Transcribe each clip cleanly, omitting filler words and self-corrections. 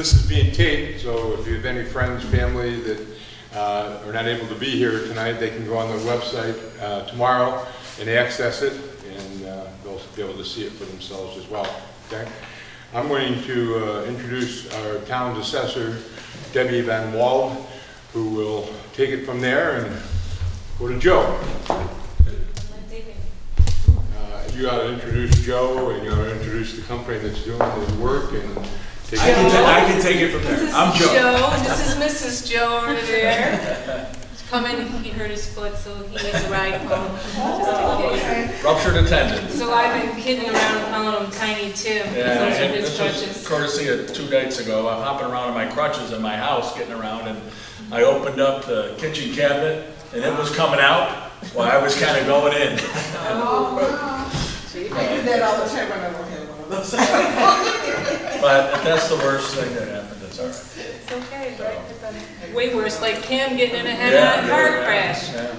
This is being taped, so if you have any friends, family that are not able to be here tonight, they can go on the website tomorrow and access it, and they'll be able to see it for themselves as well. Okay? I'm going to introduce our town's assessor, Debbie Van Wald, who will take it from there and go to Joe. You got to introduce Joe, and you got to introduce the company that's doing the work, and take I can take it from there. I'm Joe. And this is Mrs. Joe over there. He's coming, he hurt his foot, so he needs a ride home. Ruptured a tendon. So I've been kidding around calling him Tiny Tim. Yeah, Those are and his this was crutches. courtesy of 2 nights ago. I'm hopping around in my crutches in my house, getting around, and I opened up the kitchen cabinet, and it was coming out while I was kind of going in. I do that all the time when I don't have one of those. But if that's the worst thing that happened, that's all right. It's okay, right? It's been way worse, like Kim getting in a head-on car crash. Yeah.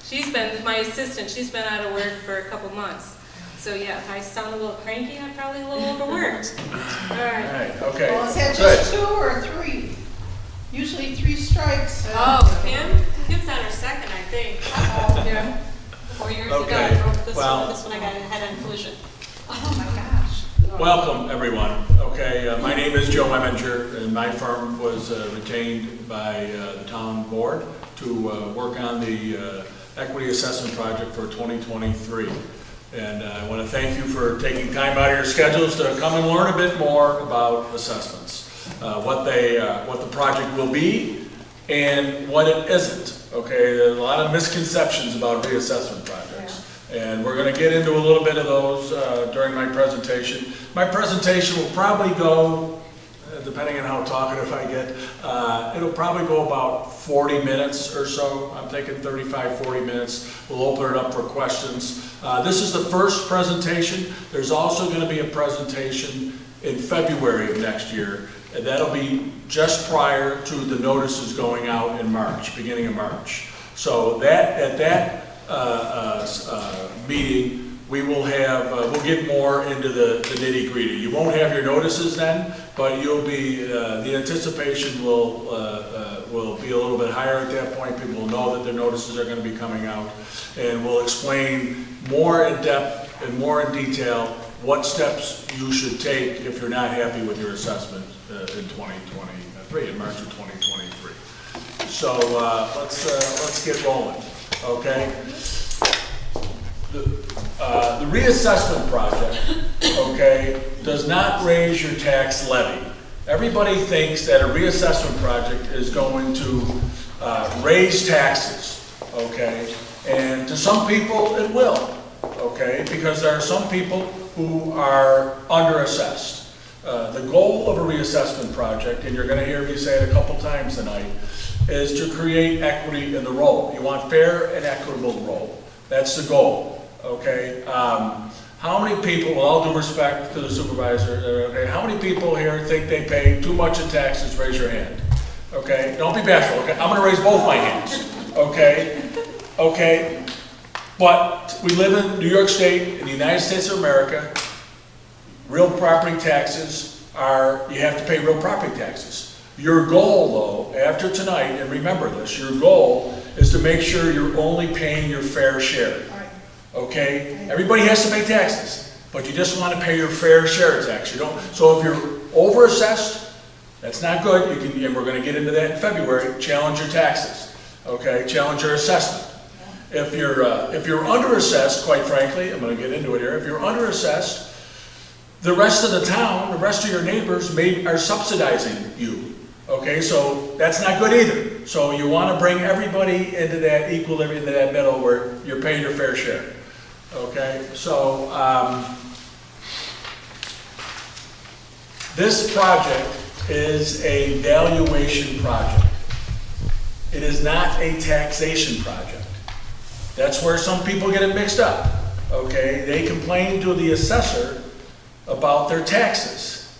She's been, my assistant, she's been out of work for a couple months. So yeah, if I sound a little cranky, I'm probably a little overworked. All All right. right, okay. Well, is that Good. just 2 or 3? Usually 3 strikes. Oh, Kim's on her second, I think. Yeah. 4 years ago, Okay, I broke this well- one. This one I got a head-on collision. Oh my gosh. Welcome, everyone. Okay, my name is Joe Eminger, and my firm was retained by the town board to work on the equity assessment project for 2023. And I want to thank you for taking time out of your schedules to come and learn a bit more about assessments, what the project will be and what it isn't. Okay, there's a lot of misconceptions about reassessment projects. And we're going to get into a little bit of those during my presentation. My presentation will probably go, depending on how talkative I get, it'll probably go about 40 minutes or so. I'm thinking 35, 40 minutes. We'll open it up for questions. This is the first presentation. There's also going to be a presentation in February of next year. And that'll be just prior to the notices going out in March, beginning of March. So at that meeting, we will have, we'll get more into the nitty gritty. You won't have your notices then, but you'll be, the anticipation will be a little bit higher at that point. People will know that their notices are going to be coming out, and we'll explain more in depth and more in detail what steps you should take if you're not happy with your assessment in 2023, in March of 2023. So let's get rolling. Okay. The reassessment project, okay, does not raise your tax levy. Everybody thinks that a reassessment project is going to raise taxes, okay? And to some people it will, okay? Because there are some people who are underassessed. The goal of a reassessment project, and you're going to hear me say it a couple times tonight, is to create equity in the roll. You want fair and equitable roll. That's the goal, okay? How many people, with all due respect to the supervisor, okay, how many people here think they pay too much in taxes? Raise your hand, okay? Don't be bashful, okay? I'm going to raise both my hands, okay? Okay, but we live in New York State, in the United States of America. Real property taxes are, you have to pay real property taxes. Your goal, though, after tonight, and remember this, your goal is to make sure you're only paying your fair share. Okay? Everybody has to pay taxes, but you just want to pay your fair share of tax. You don't. So if you're overassessed, that's not good. You can, and we're going to get into that in February. Challenge your taxes. Okay? Challenge your assessment. If you're underassessed, quite frankly, I'm going to get into it here. If you're underassessed, the rest of the town, the rest of your neighbors are subsidizing you. Okay, so that's not good either. So you want to bring everybody into that equilibrium, into that middle where you're paying your fair share. Okay, so this project is a valuation project. It is not a taxation project. That's where some people get it mixed up. Okay, they complain to the assessor about their taxes.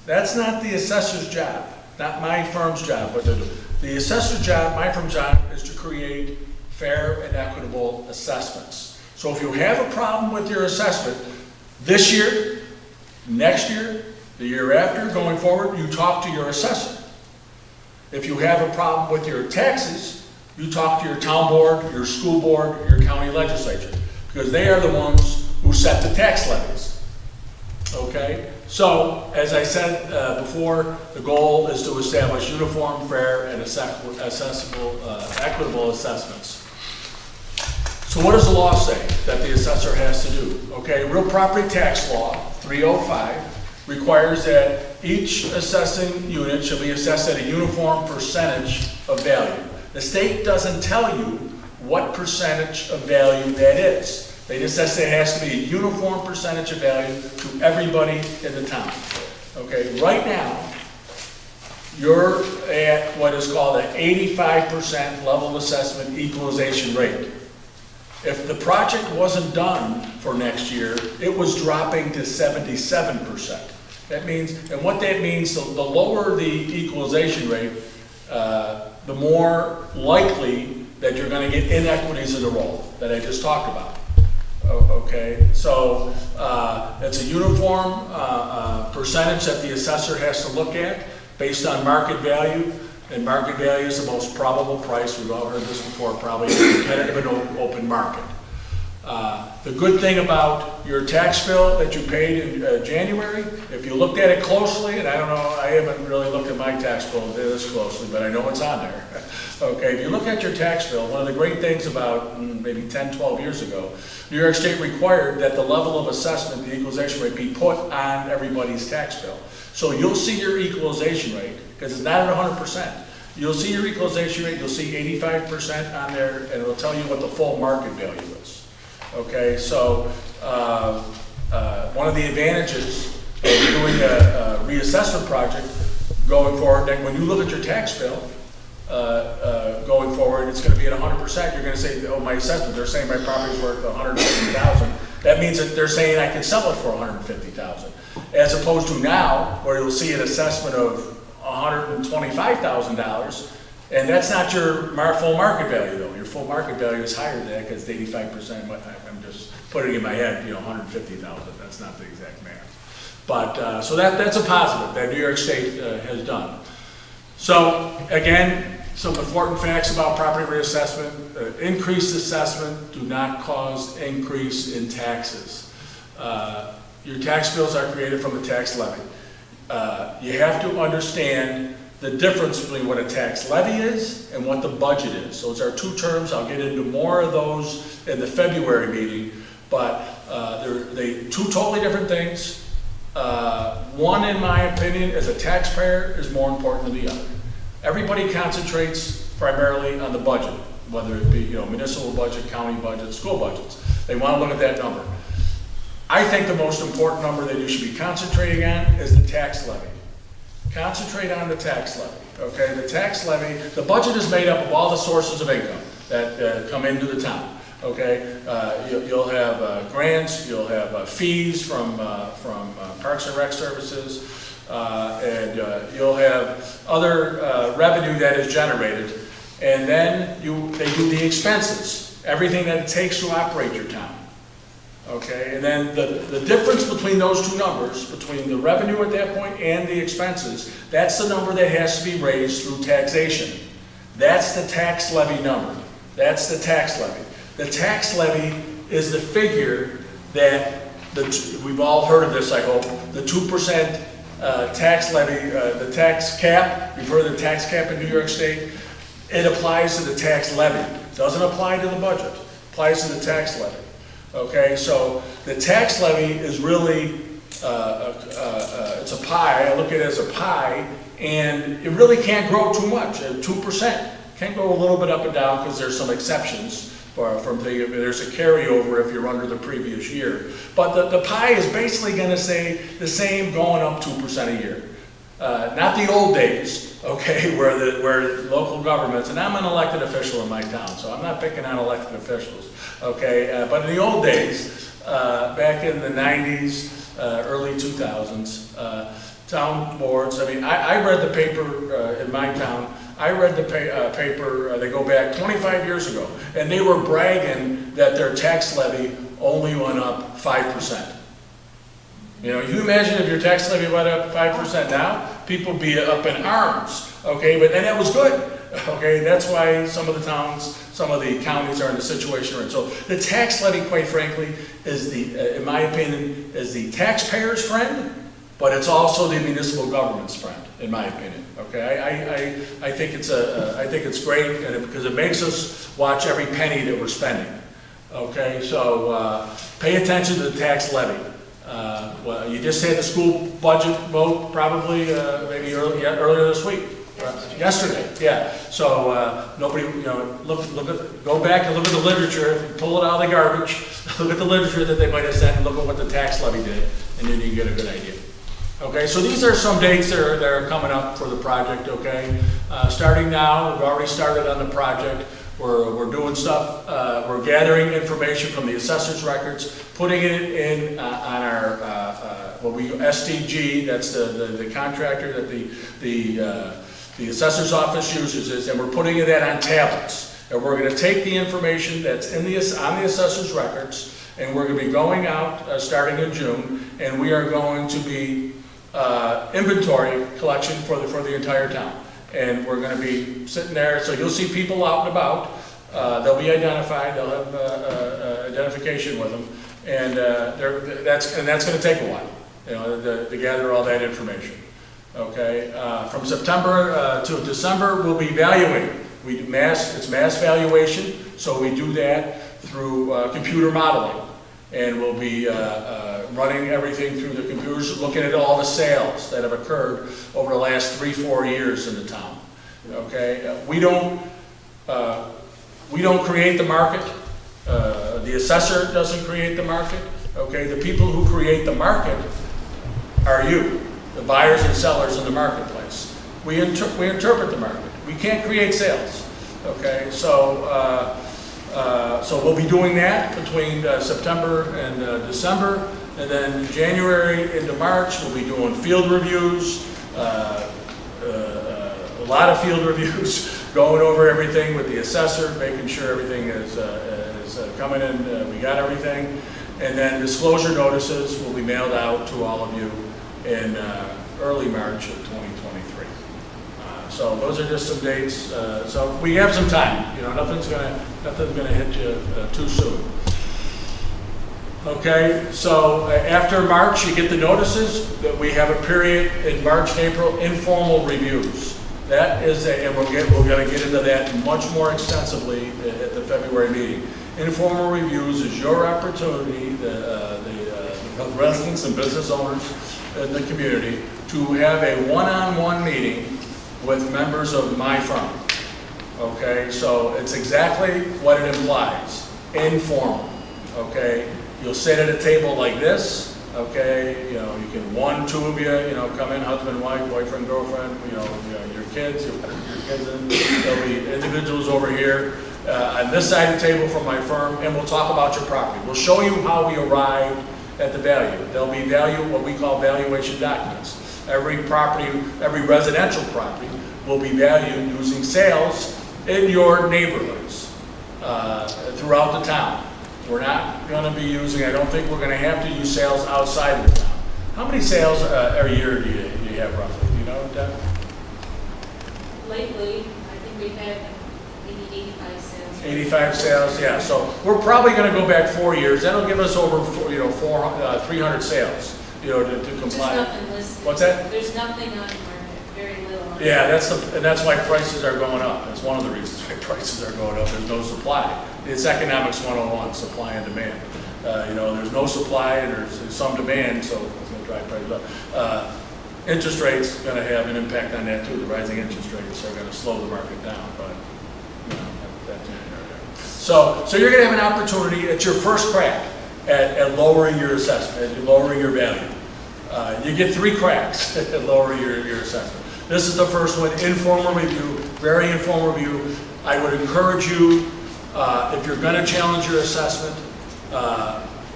That's not the assessor's job. Not my firm's job, but the assessor's job, my firm's job, is to create fair and equitable assessments. So if you have a problem with your assessment this year, next year, The year after, going forward, you talk to your assessor. If you have a problem with your taxes, you talk to your town board, your school board, your county legislature, because they are the ones who set the tax levies. Okay? So, as I said before, the goal is to establish uniform, fair, and accessible, equitable assessments. So what does the law say that the assessor has to do? Okay, real property tax law 305 requires that each assessing unit shall be assessed at a uniform percentage of value. The state doesn't tell you what percentage of value that is. They just say it has to be a uniform percentage of value to everybody in the town. Okay, right now, you're at what is called an 85% level of assessment equalization rate. If the project wasn't done for next year, it was dropping to 77%. That means, and what that means, the lower the equalization rate, the more likely that you're going to get inequities in the roll that I just talked about. Okay, so it's a uniform percentage that the assessor has to look at based on market value, and market value is the most probable price. We've all heard this before, probably in a competitive and open market. The good thing about your tax bill that you paid in January, if you looked at it closely, and I don't know, I haven't really looked at my tax bill this closely, but I know it's on there. Okay, if you look at your tax bill, one of the great things about maybe 10, 12 years ago, New York State required that the level of assessment, the equalization rate, be put on everybody's tax bill. So you'll see your equalization rate, because it's not at 100%. You'll see your equalization rate, you'll see 85% on there, and it'll tell you what the full market value is. Okay, so one of the advantages of doing a reassessment project going forward, that when you look at your tax bill going forward, it's going to be at 100%. You're going to say, oh, my assessment, they're saying my property's worth $150,000. That means that they're saying I can sell it for $150,000. As opposed to now, where you'll see an assessment of $125,000, and that's not your full market value, though. Your full market value is higher than that because it's 85%. I'm just putting it in my head, you know, 150,000. That's not the exact math. But so that's a positive that New York State has done. So again, some important facts about property reassessment: increased assessment do not cause increase in taxes. Your tax bills are created from the tax levy. You have to understand the difference between what a tax levy is and what the budget is. Those are two terms. I'll get into more of those in the February meeting, but they're two totally different things. One, in my opinion, as a taxpayer, is more important than the other. Everybody concentrates primarily on the budget, whether it be municipal budget, county budget, school budgets. They want to look at that number. I think the most important number that you should be concentrating on is the tax levy. Concentrate on the tax levy, okay? The tax levy, the budget is made up of all the sources of income that come into the town, okay? You'll have grants, you'll have fees from Parks and Rec Services, and you'll have other revenue that is generated, and then they do the expenses, everything that it takes to operate your town. Okay, and then the difference between those two numbers, between the revenue at that point and the expenses, that's the number that has to be raised through taxation. That's the tax levy number. That's the tax levy. The tax levy is the figure that, we've all heard of this, I hope, the 2% tax levy, the tax cap. You've heard of the tax cap in New York State. It applies to the tax levy. It doesn't apply to the budget. It applies to the tax levy. Okay, so the tax levy is really, it's a pie. I look at it as a pie, and it really can't grow too much. 2% can go a little bit up and down because there's some exceptions there's a carryover if you're under the previous year. But the pie is basically going to stay the same, going up 2% a year. Not the old days, okay, where local governments, and I'm an elected official in my town, so I'm not picking on elected officials, okay, but in the old days, back in the 90s, early 2000s, town boards, I mean, I read the paper in my town. I read the paper, they go back 25 years ago, and they were bragging that their tax levy only went up 5%. You know, you imagine if your tax levy went up 5% now, people would be up in arms, okay? But then that was good, okay? That's why some of the towns, some of the counties are in the situation we're in. So the tax levy, quite frankly, is the, in my opinion, is the taxpayer's friend, but it's also the municipal government's friend, in my opinion. Okay, I think it's great, and because it makes us watch every penny that we're spending. Okay, so pay attention to the tax levy. Well, you just had the school budget vote probably maybe earlier this week. Yesterday, yeah. So nobody, you know, go back and look at the literature, pull it out of the garbage, look at the literature that they might have sent, and look at what the tax levy did, and then you get a good idea. Okay, so these are some dates that are coming up for the project, okay? Starting now, we've already started on the project. We're doing stuff, we're gathering information from the assessor's records, putting it in on our, STG, that's the contractor that the assessor's office uses, and we're putting it on tablets. And we're gonna take the information that's on the assessor's records, and we're gonna be going out, starting in June, and we are going to be inventory collection for the entire town. And we're going to be sitting there, so you'll see people out and about. They'll be identified. They'll have identification with them, and that's going to take a while, you know, to gather all that information. Okay, from September to December, we'll be valuing. It's mass valuation, so we do that through computer modeling. And we'll be running everything through the computers, looking at all the sales that have occurred over the last 3-4 years in the town. Okay, we don't create the market. The assessor doesn't create the market. Okay, the people who create the market are you, the buyers and sellers in the marketplace. We interpret the market. We can't create sales. Okay, so we'll be doing that between September and December, and then January into March we'll be doing field reviews, a lot of field reviews, going over everything with the assessor, making sure everything is coming in, we got everything, and then disclosure notices will be mailed out to all of you in early March of 2023. So those are just some dates. So we have some time. You know, nothing's gonna hit you too soon. Okay. So after March, you get the notices that we have a period in March and April, informal reviews. That is, and we're going to get into that much more extensively at the February meeting. Informal reviews is your opportunity, the residents and business owners in the community, to have a one-on-one meeting with members of my firm. Okay, so it's exactly what it implies, informal. Okay, you'll sit at a table like this. Okay, you know, you can 1, 2 of you, you know, come in, husband, wife, boyfriend, girlfriend, you know your kids, your kids in. There'll be individuals over here on this side of the table from my firm, and we'll talk about your property. We'll show you how we arrived at the value. There'll be what we call valuation documents. Every property, every residential property will be valued using sales in your neighborhoods throughout the town. We're not going to be using, I don't think we're going to have to use sales outside of the town. How many sales every year do you have roughly? Do you know, Deb? Lately, I think we've had maybe 85 sales. 85 sales, yeah. So we're probably going to go back 4 years. That'll give us over 300 sales, you know, to comply. There's nothing listed. What's that? There's nothing on the market, very little. Yeah, that's why prices are going up. That's one of the reasons why prices are going up. There's no supply. It's economics 101, supply and demand. You know, there's no supply and there's some demand, so it's going to drive prices up. Interest rates going to have an impact on that too. The rising interest rates are going to slow the market down, but you know, that's in there. So you're going to have an opportunity at your first crack at lowering your assessment, at lowering your value. You get 3 cracks at lowering your assessment. This is the first one, informal review, very informal review. I would encourage you, if you're going to challenge your assessment,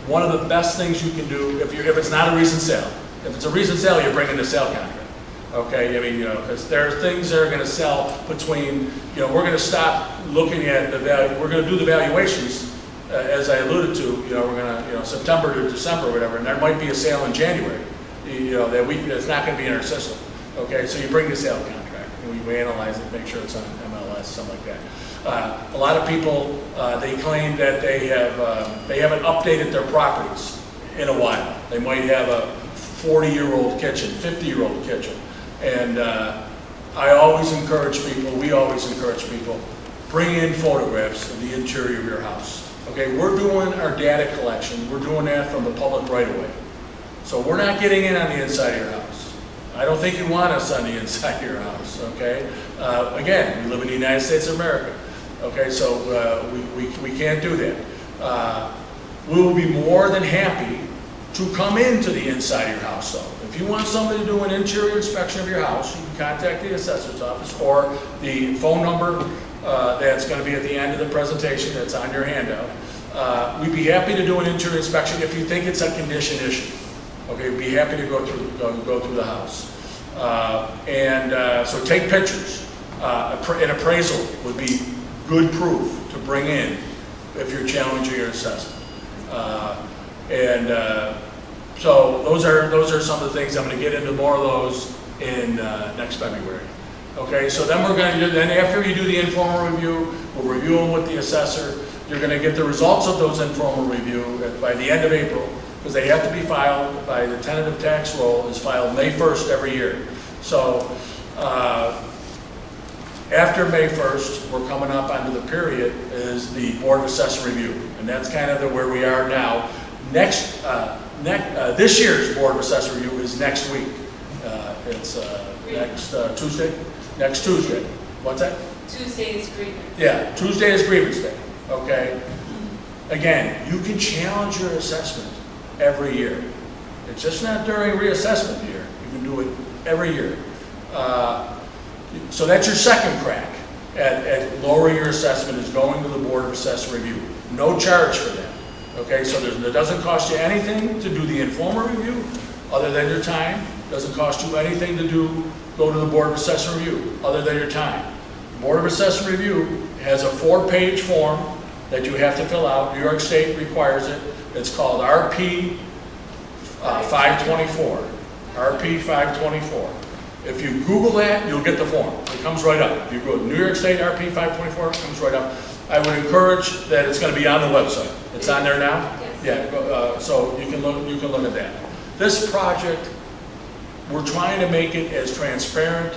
one of the best things you can do, if it's not a recent sale. If it's a recent sale, you're bringing the sale contract. Okay, I mean, you know, because there are things that are going to sell between, you know, we're going to stop looking at the value, we're going to do the valuations as I alluded to, we're gonna, September to December or whatever, and there might be a sale in January, that's not gonna be in our system. Okay, so you bring the sale contract, and we analyze it, make sure it's on MLS, something like that. A lot of people, they claim that they haven't updated their properties in a while. They might have a 40-year-old kitchen, 50-year-old kitchen, and I always encourage people, we always encourage people, bring in photographs of the interior of your house. Okay, we're doing our data collection, we're doing that from the public right away. So we're not getting in on the inside of your house. I don't think you want us on the inside of your house, okay? Again, we live in the United States of America, okay, so we can't do that. We will be more than happy to come into the inside of your house, though. If you want somebody to do an interior inspection of your house, you can contact the assessor's office or the phone number that's going to be at the end of the presentation that's on your handout. We'd be happy to do an interior inspection if you think it's a condition issue. Okay, we'd be happy to go through the house. So take pictures. An appraisal would be good proof to bring in if you're challenging your assessment. So those are some of the things. I'm going to get into more of those in next February. Okay, so then we're going to then after you do the informal review, we'll review them with the assessor. You're going to get the results of those informal review by the end of April, because they have to be filed by the tentative tax roll is filed May 1st every year. So after May 1st, we're coming up onto the period is the Board of Assessor review, and that's kind of where we are now. This year's Board of Assessor review is next week. It's next Tuesday. Next Tuesday. What's that? Tuesday is grievance. Yeah, Tuesday is grievance day. Okay. Again, you can challenge your assessment every year. It's just not during reassessment year. You can do it every year. So that's your second crack at lowering your assessment, is going to the Board of Assessor review. No charge for that. Okay, so it doesn't cost you anything to do the informal review other than your time. It doesn't cost you anything to go to the Board of Assessor review other than your time. The Board of Assessor review has a 4-page form that you have to fill out. New York State requires it. It's called RP 524. RP 524. If you Google that, you'll get the form. It comes right up. If you go to New York State RP 524, it comes right up. I would encourage that it's going to be on the website. It's on there now? Yes. Yeah, so you can look at that. This project, we're trying to make it as transparent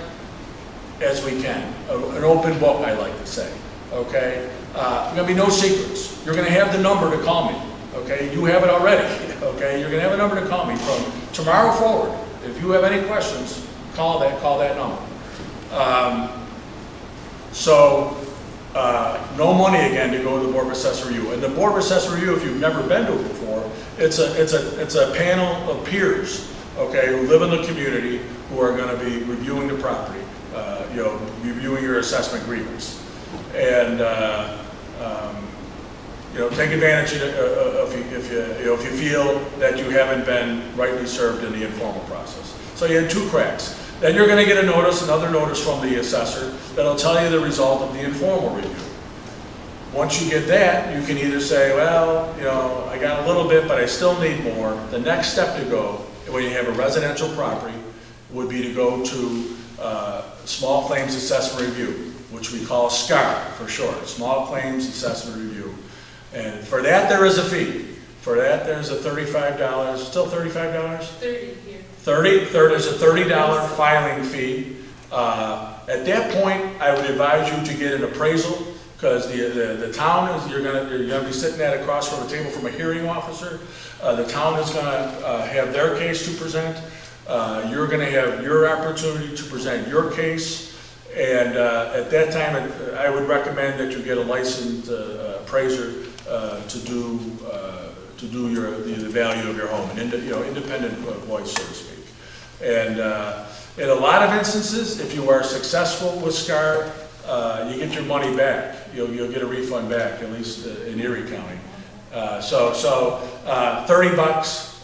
as we can. An open book, I like to say. Okay? There's going to be no secrets. You're going to have the number to call me. Okay? You have it already. Okay? You're going to have a number to call me from tomorrow forward. If you have any questions, call that number. No money again to go to the Board of Assessor review. And the Board of Assessor review, if you've never been to it before, it's a panel of peers, okay, who live in the community, who are going to be reviewing the property, reviewing your assessment grievance, and take advantage if you feel that you haven't been rightly served in the informal process. So you had 2 cracks. Then you're going to get another notice from the assessor that'll tell you the result of the informal review. Once you get that, you can either say, well, I got a little bit, but I still need more. The next step to go, when you have a residential property, would be to go to Small Claims Assessment Review, which we call SCAR for short, Small Claims Assessment Review. And for that, there is a fee. For that, there's a $35, still $35? 30 here. There's a $30 filing fee. At that point, I would advise you to get an appraisal, because the town is, you're gonna be sitting at across from a table from a hearing officer. The town is gonna have their case to present. You're gonna have your opportunity to present your case. And at that time, I would recommend that you get a licensed appraiser to do the value of your home, an independent voice, so to speak. And in a lot of instances, if you are successful with SCAR, you get your money back. You'll get a refund back, at least in Erie County. So $30.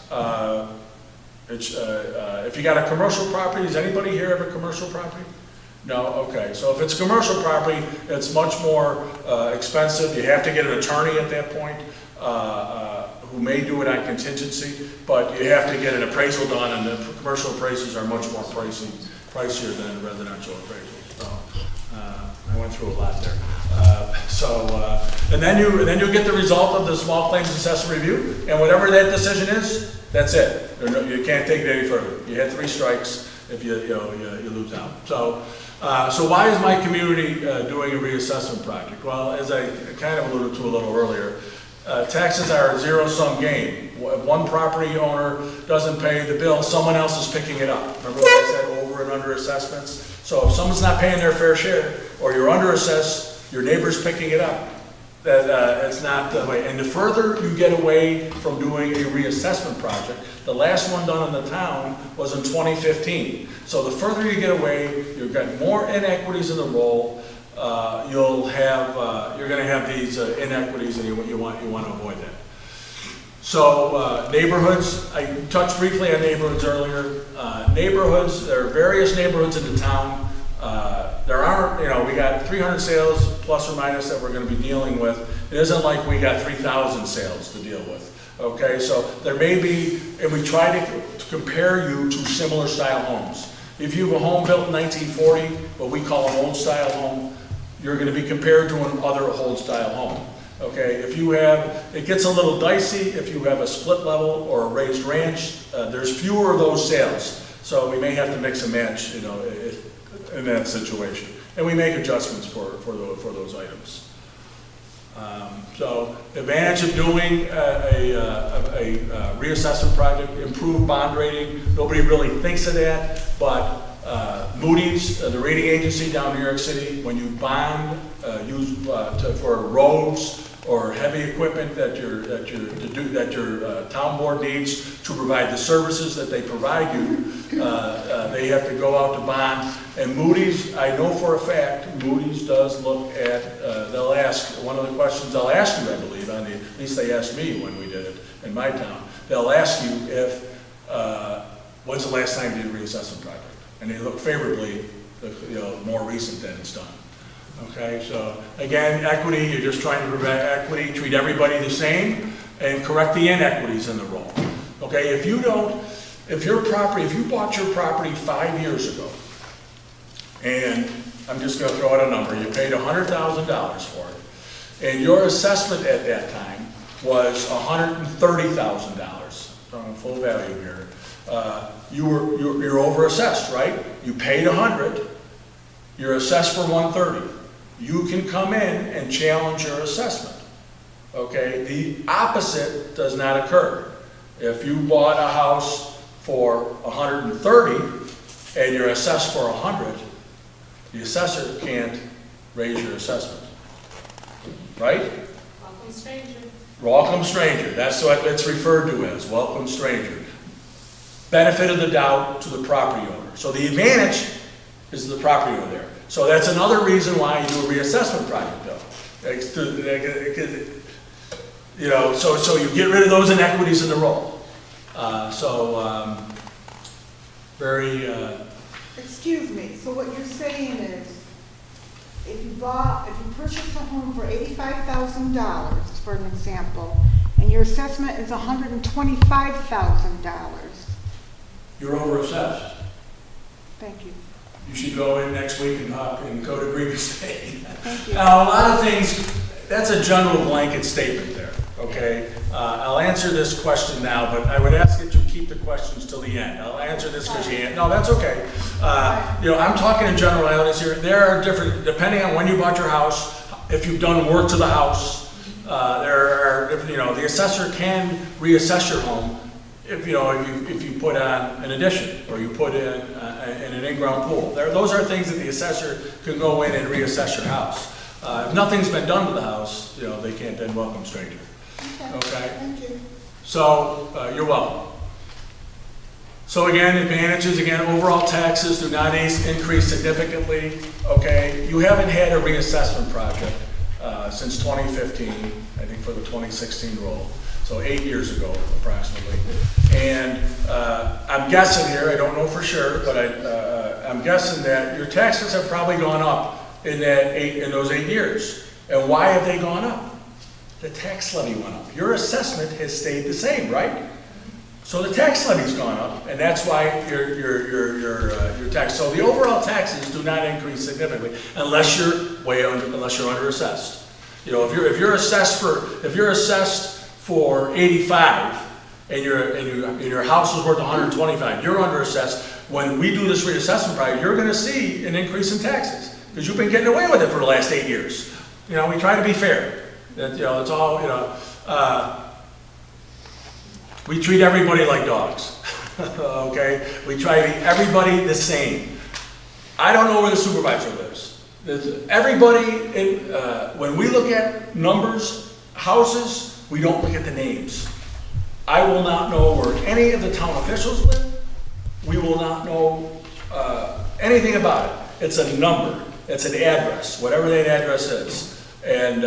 If you got a commercial property, does anybody here have a commercial property? No, okay, so if it's commercial property, it's much more expensive, you have to get an attorney at that point, who may do it on contingency, but you have to get an appraisal done, and the commercial appraisals are much more pricier than residential appraisals, so, I went through a lot there. And then you get the result of the small claims assessment review, and whatever that decision is, that's it. You can't take it any further. You had 3 strikes if you lose out. So why is my community doing a reassessment project? Well, as I kind of alluded to a little earlier, taxes are a zero-sum game. If one property owner doesn't pay the bill, someone else is picking it up. Remember what I said, over and under assessments? So if someone's not paying their fair share, or you're under assessed, your neighbor's picking it up. It's not the way. And the further you get away from doing a reassessment project, the last one done in the town was in 2015. So the further you get away, you've got more inequities in the roll. You're going to have these inequities, and you want to avoid that. So neighborhoods, I touched briefly on neighborhoods earlier. Neighborhoods, there are various neighborhoods in the town. There aren't, we got 300 sales plus or minus that we're going to be dealing with. It isn't like we got 3,000 sales to deal with. Okay, so there may be, and we try to compare you to similar style homes. If you have a home built in 1940, what we call an old style home, you're going to be compared to another old style home. Okay, if you have, it gets a little dicey if you have a split level or a raised ranch. There's fewer of those sales, so we may have to mix and match, in that situation, and we make adjustments for those items. So, advantage of doing a reassessment project, improved bond rating. Nobody really thinks of that, but Moody's, the rating agency down in New York City, when you bond for roads or heavy equipment that your town board needs to provide the services that they provide you, they have to go out to bond. And Moody's, I know for a fact, Moody's does look at, they'll ask, one of the questions they'll ask you, I believe, at least they asked me when we did it in my town, they'll ask you if, when's the last time you did a reassessment project? And they look favorably, more recent than it's done. Okay, so again, equity, you're just trying to prevent equity, treat everybody the same, and correct the inequities in the roll. Okay, if you bought your property 5 years ago, and I'm just going to throw out a number, you paid $100,000 for it, and your assessment at that time was $130,000, on full value here. You're over-assessed, right? You paid $100, you're assessed for $130. You can come in and challenge your assessment. Okay, the opposite does not occur. If you bought a house for $130 and you're assessed for $100, the assessor can't raise your assessment, right? Welcome, stranger. Welcome stranger, that's what it's referred to as, welcome stranger. Benefit of the doubt to the property owner. So the advantage is the property owner there. So that's another reason why you do a reassessment project, though. So you get rid of those inequities in the roll. Excuse me, so what you're saying is, if you purchase a home for $85,000, for an example, and your assessment is $125,000. You're over-assessed. Thank you. You should go in next week and go to grievance day. Thank you. Now, a lot of things, that's a general blanket statement there, okay? I'll answer this question now, but I would ask that you keep the questions till the end. I'll answer this because you ain't. No, that's okay. I'm talking in generalities here. There are different, depending on when you bought your house, if you've done work to the house, the assessor can reassess your home if you put on an addition or you put in an in-ground pool. Those are things that the assessor can go in and reassess your house. If nothing's been done to the house, they can't then welcome stranger. Okay? Thank you. So, you're welcome. So again, advantages, overall taxes do not increase significantly. Okay, you haven't had a reassessment project since 2015, I think for the 2016 roll. so 8 years ago approximately. And I'm guessing here, I don't know for sure, but I'm guessing that your taxes have probably gone up in those 8 years. And why have they gone up? The tax levy went up. Your assessment has stayed the same, right? So the tax levy's gone up, and that's why your tax. So the overall taxes do not increase significantly unless you're under assessed. You know, if you're assessed for 85 and your house is worth 125, you're under assessed. When we do this reassessment project, you're going to see an increase in taxes because you've been getting away with it for the last 8 years. You know, we try to be fair. That, you know, it's all, you know. We treat everybody like dogs, okay? We try to treat everybody the same. I don't know where the supervisor lives. Everybody, when we look at numbers, houses, we don't look at the names. I will not know where any of the town officials live. We will not know anything about it. It's a number, it's an address, whatever that address is. And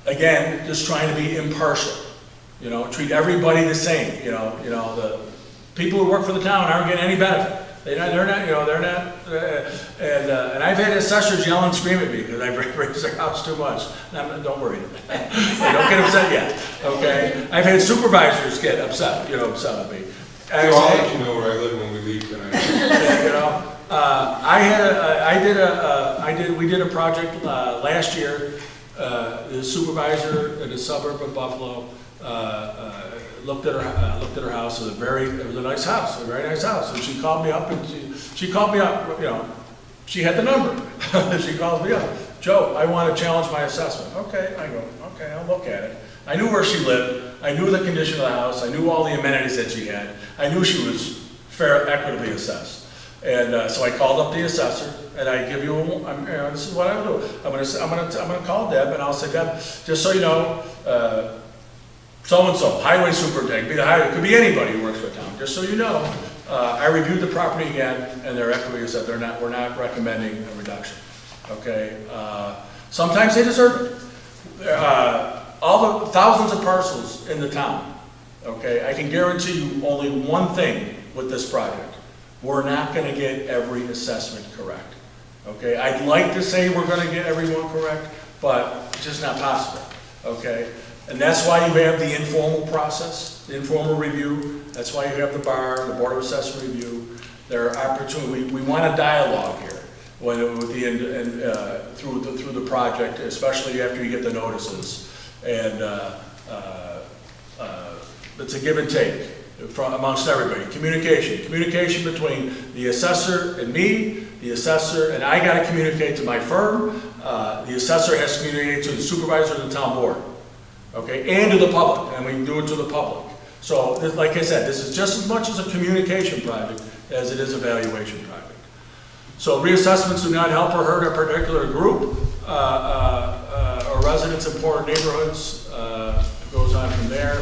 again, just trying to be impartial. You know, treat everybody the same. You know, the people who work for the town aren't getting any benefit. They're not. And I've had assessors yell and scream at me because I've raised their house too much. Don't worry, don't get upset yet. Okay, I've had supervisors get upset. Upset at me. I'll let you know where I live when we leave tonight. We did a project last year. The supervisor in a suburb of Buffalo looked at her house. It was a nice house, a very nice house. And she called me up, and she called me up. You know, she had the number. She calls me up. Joe, I want to challenge my assessment. Okay, I go. Okay, I'll look at it. I knew where she lived. I knew the condition of the house. I knew all the amenities that she had. I knew she was equitably assessed. And so I called up the assessor, and I give you, this is what I will do. I'm gonna call Deb, and I'll say, Deb, just so you know, so-and-so, highway superintendent, could be anybody who works for the town. Just so you know, I reviewed the property again, and they're equitably assessed. We're not recommending a reduction. Okay. Sometimes they deserve it. All the thousands of parcels in the town. Okay, I can guarantee you only one thing with this project. We're not going to get every assessment correct. Okay, I'd like to say we're going to get everyone correct, but it's just not possible. Okay, and that's why you have the informal process, the informal review. That's why you have the bar, the Board of Assessment review. There are opportunities. We want a dialogue here through the project, especially after you get the notices. And it's a give and take amongst everybody. Communication between the assessor and me, the assessor, and I got to communicate to my firm. The assessor has to communicate to the supervisor and the town board, okay, and to the public, and we can do it to the public. So, like I said, this is just as much as a communication project as it is a valuation project. So reassessments do not help or hurt a particular group or residents in poor neighborhoods. It goes on from there.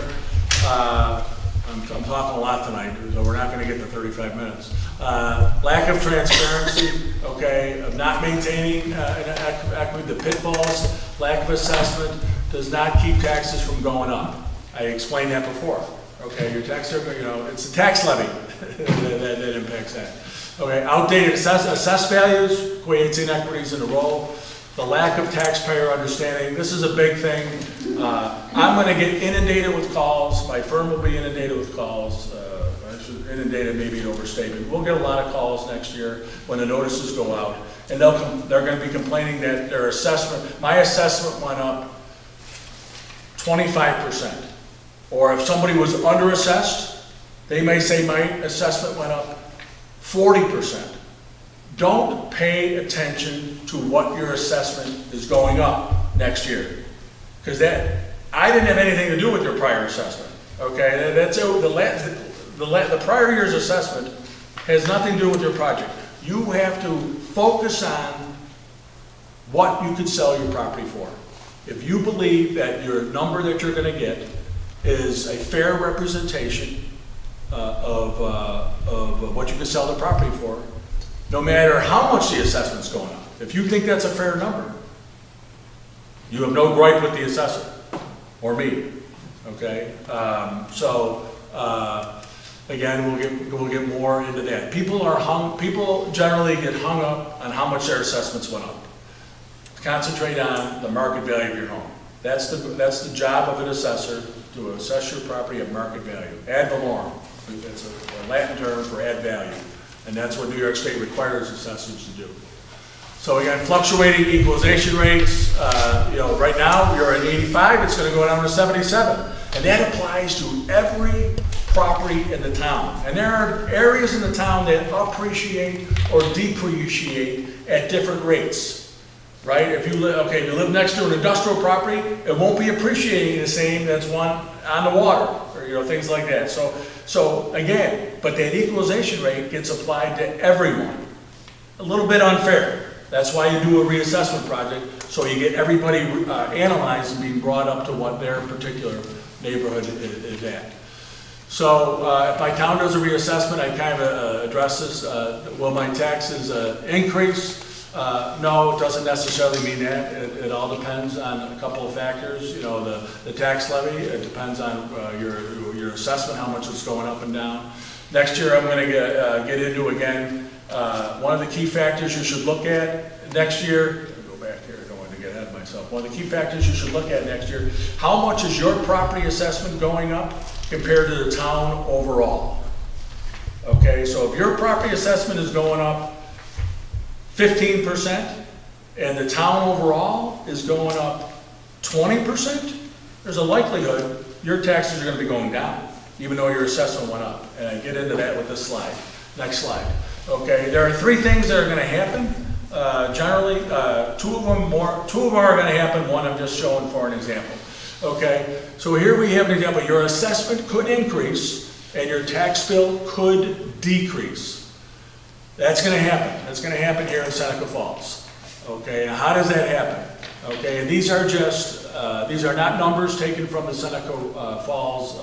I'm talking a lot tonight, so we're not going to get to 35 minutes. Lack of transparency, okay, of not maintaining the pitfalls, lack of assessment does not keep taxes from going up. I explained that before. Okay, your tax, it's the tax levy that impacts that. Okay, outdated assessed values creates inequities in the roll. The lack of taxpayer understanding, this is a big thing. I'm going to get inundated with calls. My firm will be inundated with calls. Inundated may be an overstatement. We'll get a lot of calls next year when the notices go out. And they're going to be complaining that their assessment, my assessment went up 25%. Or if somebody was underassessed, they may say my assessment went up 40%. Don't pay attention to what your assessment is going up next year. Because I didn't have anything to do with your prior assessment. Okay, the prior year's assessment has nothing to do with your project. You have to focus on what you could sell your property for. If you believe that your number that you're going to get is a fair representation of what you can sell the property for, no matter how much the assessment's going up. If you think that's a fair number, you have no gripe with the assessor. or me, okay? Again, we'll get more into that. People generally get hung up on how much their assessments went up. Concentrate on the market value of your home. That's the job of an assessor, to assess your property at market value. Ad valorem, that's a Latin term for add value. And that's what New York State requires assessors to do. So again, fluctuating equalization rates, right now you're at 85, it's going to go down to 77. And that applies to every property in the town. And there are areas in the town that appreciate or depreciate at different rates, right? If you live next to an industrial property, it won't be appreciating the same as one on the water, or things like that. So again, but that equalization rate gets applied to everyone. A little bit unfair. That's why you do a reassessment project, so you get everybody analyzed and being brought up to what their particular neighborhood is at. So if my town does a reassessment, I kind of address this. Will my taxes increase? No, it doesn't necessarily mean that. It all depends on a couple of factors. The tax levy, it depends on your assessment, how much it's going up and down. Next year, I'm going to get into, again, one of the key factors you should look at next year. Go back here, I don't want to get ahead of myself. One of the key factors you should look at next year, how much is your property assessment going up compared to the town overall? Okay, so if your property assessment is going up 15% and the town overall is going up 20%, there's a likelihood your taxes are going to be going down, even though your assessment went up. And I get into that with this slide. Next slide. Okay, there are three things that are going to happen. Generally, two of them are going to happen. One I'm just showing for an example. Okay, so here we have an example. Your assessment could increase and your tax bill could decrease. That's going to happen. That's going to happen here in Seneca Falls. Okay, now how does that happen? Okay, and these are not numbers taken from the Seneca Falls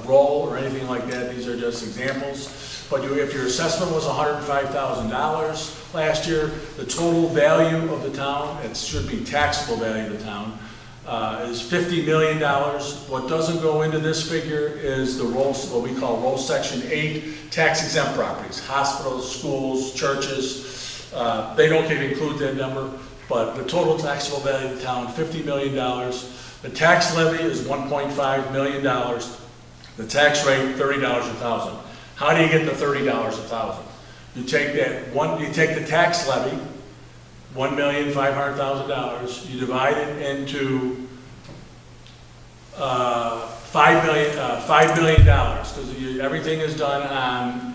roll or anything like that. These are just examples. But if your assessment was $105,000 last year, the total value of the town, it should be taxable value of the town, is $50 million. What doesn't go into this figure is the roll, what we call roll section 8, tax exempt properties, hospitals, schools, churches. They don't include that number, but the total taxable value of the town, $50 million. The tax levy is $1.5 million. The tax rate, $30 a thousand. How do you get the $30 a thousand? You take you take the tax levy, $1,500,000. You divide it into $5 million, because everything is done on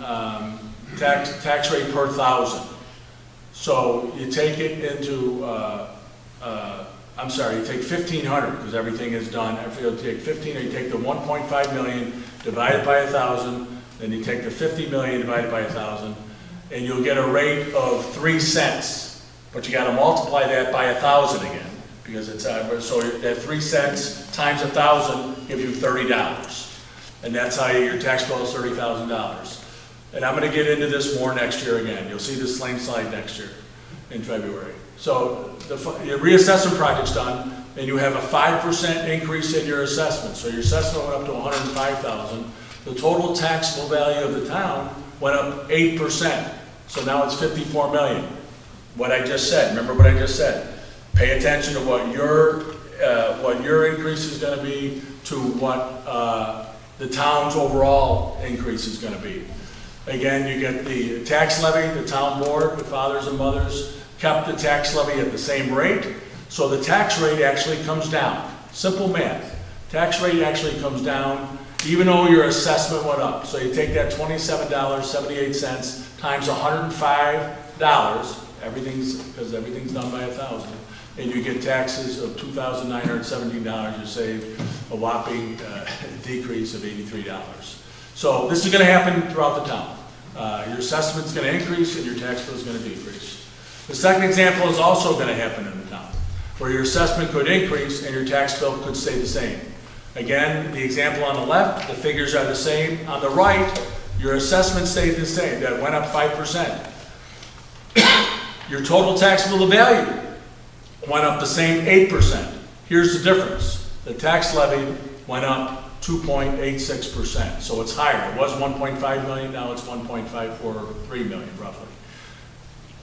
tax rate per thousand. So you take it into you take 1,500 because everything is done. After you take 15, or you take the 1.5 million divided by 1,000. Then you take the 50 million divided by 1,000, and you'll get a rate of 3 cents. But you got to multiply that by 1,000 again, because it's so that 3 cents times 1,000 gives you $30, and that's how your tax bill is $30,000. And I'm going to get into this more next year again. You'll see this same slide next year in February. So your reassessment project's done, and you have a 5% increase in your assessment. So your assessment went up to $105,000. The total taxable value of the town went up 8%. So now it's $54 million. What I just said, remember what I just said. Pay attention to what your increase is going to be to what the town's overall increase is going to be. Again, you get the tax levy, the town board, the fathers and mothers kept the tax levy at the same rate. So the tax rate actually comes down. Simple math. Tax rate actually comes down even though your assessment went up. So you take that $27.78 times $105, because everything's done by 1,000, and you get taxes of $2,917. You save a whopping decrease of $83. So this is going to happen throughout the town. Your assessment's going to increase and your tax bill is going to decrease. The second example is also going to happen in the town, where your assessment could increase and your tax bill could stay the same. Again, the example on the left, the figures are the same. On the right, your assessment stayed the same. That went up 5%. Your total taxable value went up the same 8%. Here's the difference. the tax levy went up 2.86%. So it's higher. It was 1.5 million, now it's 1.543 million roughly.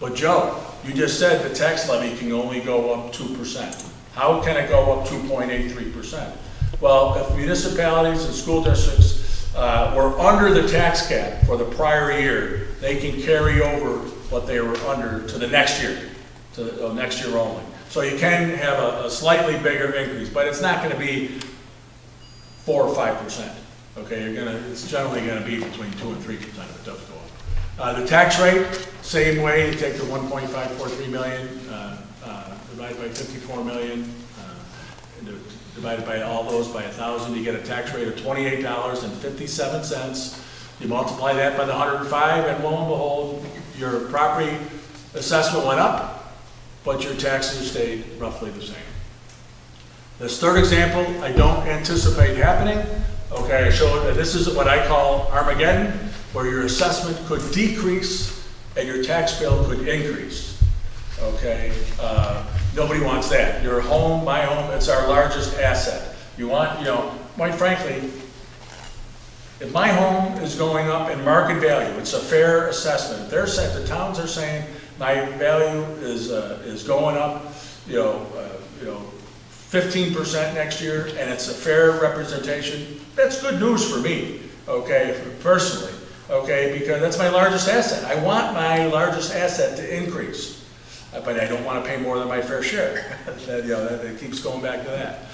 But Joe, you just said the tax levy can only go up 2%. How can it go up 2.83%? Well, if municipalities and school districts were under the tax cap for the prior year, they can carry over what they were under to the next year, to the next year only. So you can have a slightly bigger increase, but it's not going to be 4 or 5%. Okay, it's generally going to be between 2 and 3% if it does go up. The tax rate, same way. You take the 1.543 million, divided by 54 million, divided by all those by 1,000, you get a tax rate of $28.57. You multiply that by the 105, and lo and behold, your property assessment went up, but your taxes stayed roughly the same. This third example, I don't anticipate happening. Okay, I showed, this is what I call Armageddon, where your assessment could decrease and your tax bill could increase. Okay, nobody wants that. Your home, my home, it's our largest asset. You want, quite frankly, if my home is going up in market value, it's a fair assessment. If they're saying, the towns are saying my value is going up, 15% next year, and it's a fair representation, that's good news for me, okay, personally, okay, because that's my largest asset. I want my largest asset to increase, but I don't want to pay more than my fair share. That keeps going back to that.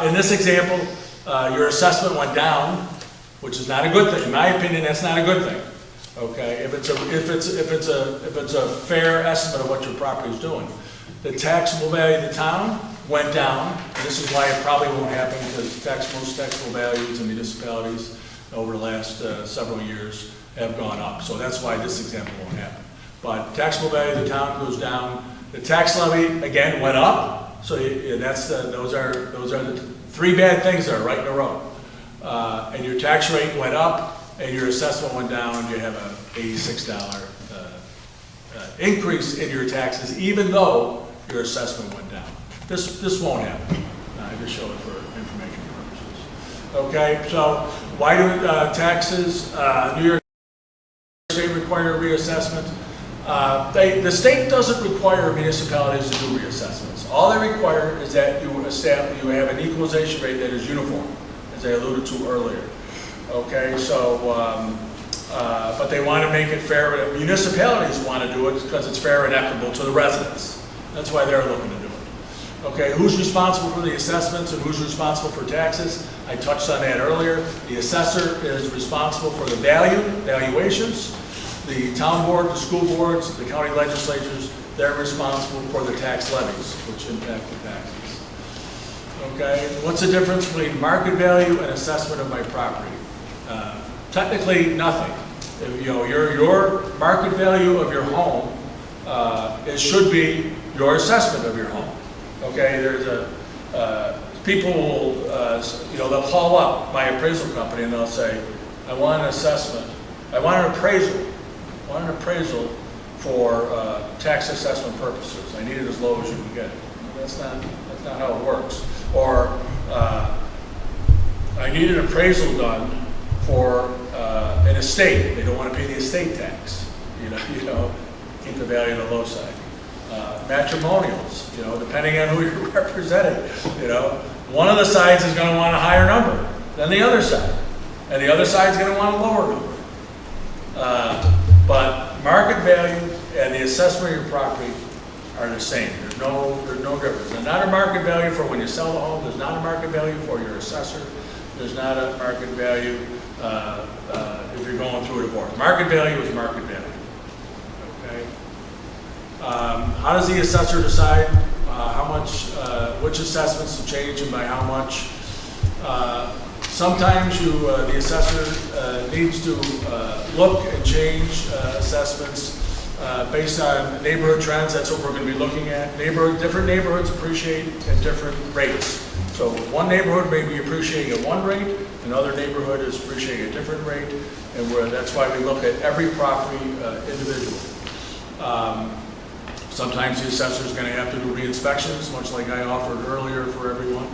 In this example, your assessment went down, which is not a good thing. In my opinion, that's not a good thing. Okay, if it's a fair estimate of what your property is doing. The taxable value of the town went down. And this is why it probably won't happen, because most taxable values in municipalities over the last several years have gone up. So that's why this example won't happen. But taxable value of the town goes down. The tax levy again went up. So those are the three bad things that are right in a row. And your tax rate went up, and your assessment went down. You have an $86 increase in your taxes, even though your assessment went down. This won't happen. I just show it for information purposes. Okay, so why do taxes, New York State require reassessment? The state doesn't require municipalities to do reassessments. All they require is that you have an equalization rate that is uniform, as I alluded to earlier. Okay, so, but they want to make it fair. Municipalities want to do it because it's fair and equitable to the residents. That's why they're looking to do it. Okay, who's responsible for the assessments and who's responsible for taxes? I touched on that earlier. The assessor is responsible for the valuations. The town board, the school boards, the county legislatures, they're responsible for the tax levies, which impact the taxes. Okay, what's the difference between market value and assessment of my property? Technically, nothing. Your market value of your home, it should be your assessment of your home. Okay, there's people will, they'll call up my appraisal company and they'll say, I want an assessment, I want an appraisal for tax assessment purposes. I need it as low as you can get it. That's not how it works. Or I need an appraisal done for an estate. They don't want to pay the estate tax. Keep the value on the low side. Matrimonials, depending on who you're representing, one of the sides is going to want a higher number than the other side, and the other side is going to want a lower number. But market value and the assessment of your property are the same. There's no difference. There's not a market value for when you sell the home. There's not a market value for your assessor. There's not a market value if you're going through a divorce. Market value is market value. Okay. How does the assessor decide how much, which assessments to change and by how much? Sometimes the assessor needs to look and change assessments based on neighborhood trends. That's what we're going to be looking at. Different neighborhoods appreciate at different rates. So one neighborhood may be appreciating at one rate, another neighborhood is appreciating a different rate, and that's why we look at every property individually. Sometimes the assessor's gonna have to do re-inspections, much like I offered earlier for everyone.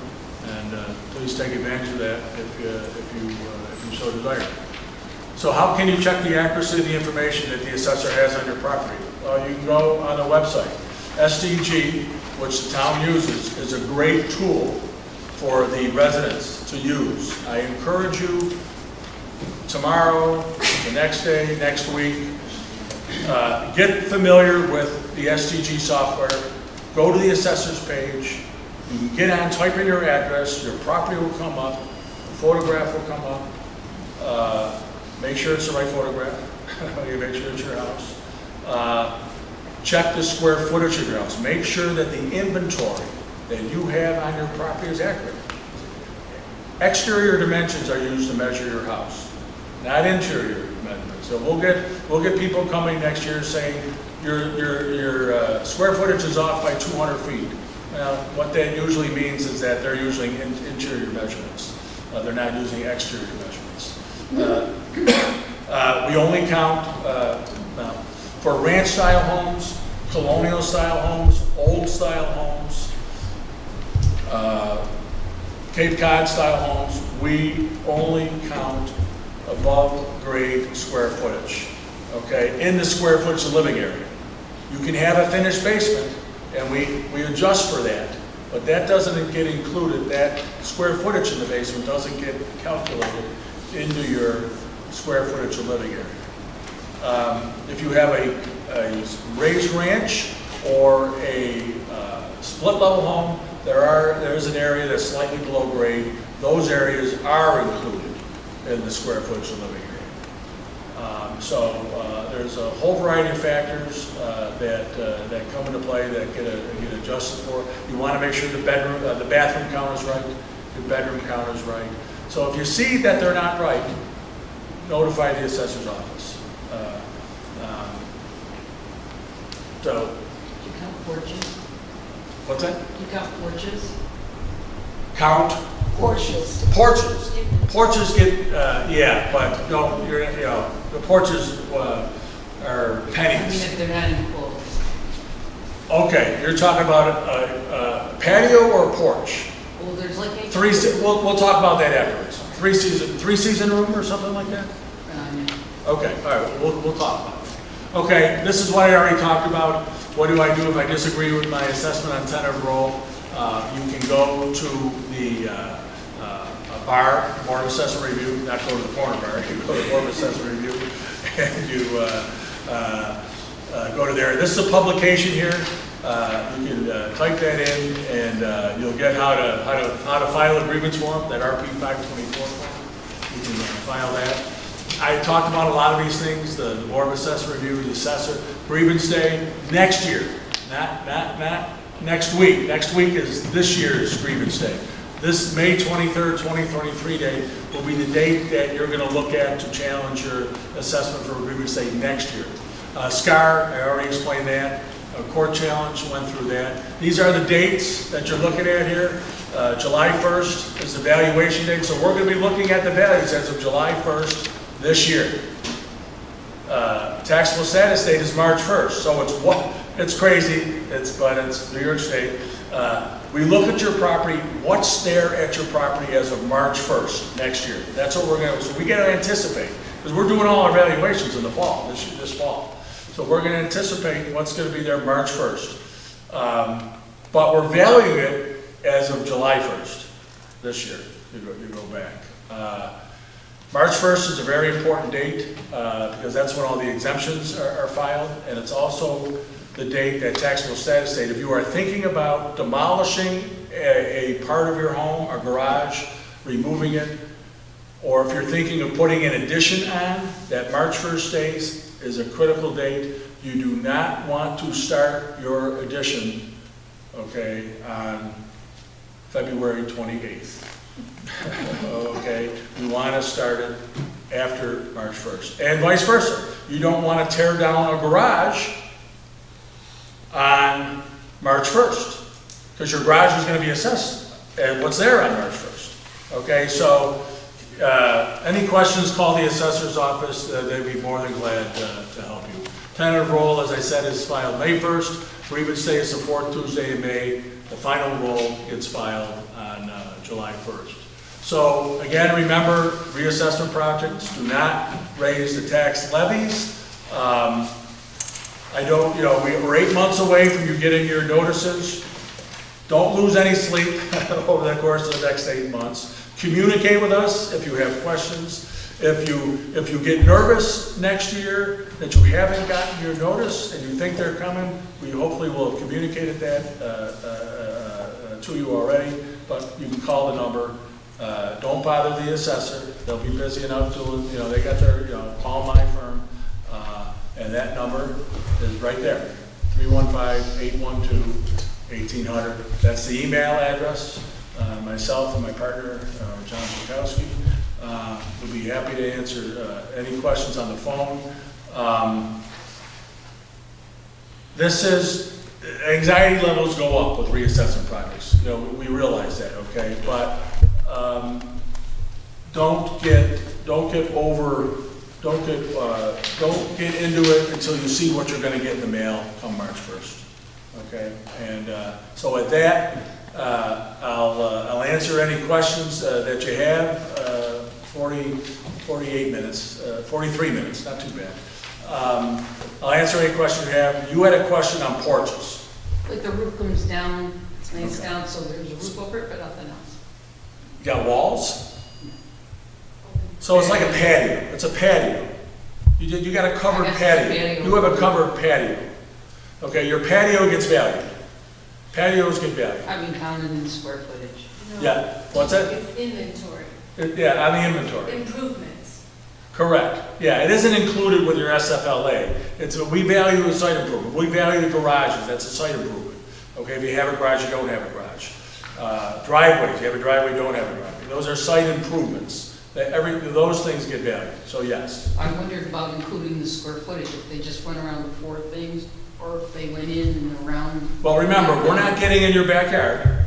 And please take advantage of that if you so desire. So how can you check the accuracy of the information that the assessor has on your property? Well, you can go on the website. SDG, which the town uses, is a great tool for the residents to use. I encourage you tomorrow, the next day, next week, get familiar with the SDG software. Go to the assessor's page. You can get on, type in your address, your property will come up, a photograph will come up. Make sure it's the right photograph. You make sure it's your house. Check the square footage of your house. Make sure that the inventory that you have on your property is accurate. Exterior dimensions are used to measure your house, not interior measurements. So we'll get people coming next year saying your square footage is off by 200 feet. What that usually means is that they're using interior measurements. They're not using exterior measurements. We only count for ranch-style homes, colonial-style homes, old-style homes, Cape Cod-style homes. We only count above-grade square footage, okay, in the square footage of living area. You can have a finished basement, and we adjust for that, but that doesn't get included. That square footage in the basement doesn't get calculated into your square footage of living area. If you have a raised ranch or a split level home, there's an area that's slightly below grade. Those areas are included in the square footage of living area. There's a whole variety of factors that come into play that get adjusted for. You want to make sure the bathroom count is right, the bedroom count is right. So if you see that they're not right, notify the assessor's office. Do you count porches? What's that? Do you count porches? Count Porches. porches. Porches get yeah, but don't the porches are I mean, pennies. if they're not enclosed. Okay, you're talking about a patio or a porch? Well, there's like a. We'll talk about that afterwards. Three season room or something like that? Okay, all right, we'll talk about it. Okay, this is what I already talked about. What do I do if I disagree with my assessment on tentative roll? You can go to the bar, Board of Assessor Review, not go to the corner bar, you go to the Board of Assessor Review, and you go to there. This is a publication here. You can type that in, and you'll get how to file a grievance form, that RP 524 form. You can file that. I talked about a lot of these things, the Board of Assessor Review, the assessor, grievance day, next year, not next week. Next week is this year's grievance day. This May 23rd, 2023 date will be the date that you're going to look at to challenge your assessment for a grievance day next year. SCAR, I already explained that. A court challenge, went through that. These are the dates that you're looking at here. July 1st is the valuation date, so we're going to be looking at the values as of July 1st this year. Taxable status date is March 1st, so it's crazy, but it's New York State. We look at your property, what's there at your property as of March 1st next year. That's what we're going to, so we got to anticipate, because we're doing all our valuations in the fall, this fall. So we're going to anticipate what's going to be there March 1st. But we're valuing it as of July 1st this year, you go back. March 1st is a very important date because that's when all the exemptions are filed, and it's also the date, that taxable status date. If you are thinking about demolishing a part of your home, a garage, removing it, or if you're thinking of putting an addition on, that March 1st date is a critical date. You do not want to start your addition, okay, on February 28th. Okay, we want to start it after March 1st, and vice versa. You don't want to tear down a garage on March 1st, because your garage is going to be assessed at what's there on March 1st. Okay, so any questions, call the assessor's office. They'd be more than glad to help you. Tentative roll, as I said, is filed May 1st. For even say it's the fourth Tuesday in May. The final roll gets filed on July 1st. So again, remember, reassessment projects do not raise the tax levies. We're 8 months away from you getting your notices. Don't lose any sleep over the course of the next 8 months. Communicate with us if you have questions. If you get nervous next year that you haven't gotten your notice and you think they're coming, we hopefully will have communicated that to you already, but you can call the number. Don't bother the assessor. They'll be busy enough doing, they got their, call my firm. And that number is right there, 315-812-1800. That's the email address. Myself and my partner, John Zukowski, will be happy to answer any questions on the phone. Anxiety levels go up with reassessment projects. We realize that, okay? But don't get into it until you see what you're going to get in the mail come March 1st. Okay, and so at that, I'll answer any questions that you have. 43 minutes, not too bad. I'll answer any question you have. You had a question on porches. Like the roof comes down, it's lays down, so there's a roof over it, but nothing else. You got walls? So it's like a patio. It's a patio. You got a covered I guess patio. it's a patio. You have a covered patio. Okay, your patio gets valued. Patios get valued. I mean, counted in square footage. No. Yeah, what's that? It's inventory, Yeah, on the inventory. improvements. Correct. Yeah, it isn't included with your SFLA. We value a site improvement. We value the garages. That's a site improvement. Okay, if you have a garage, you don't have a garage. Driveways, you have a driveway, you don't have a driveway. Those are site improvements. Those things get valued. So yes. I wondered about including the square footage, if they just went around the four things, or if they went in and around. Well, remember, we're not getting in your backyard.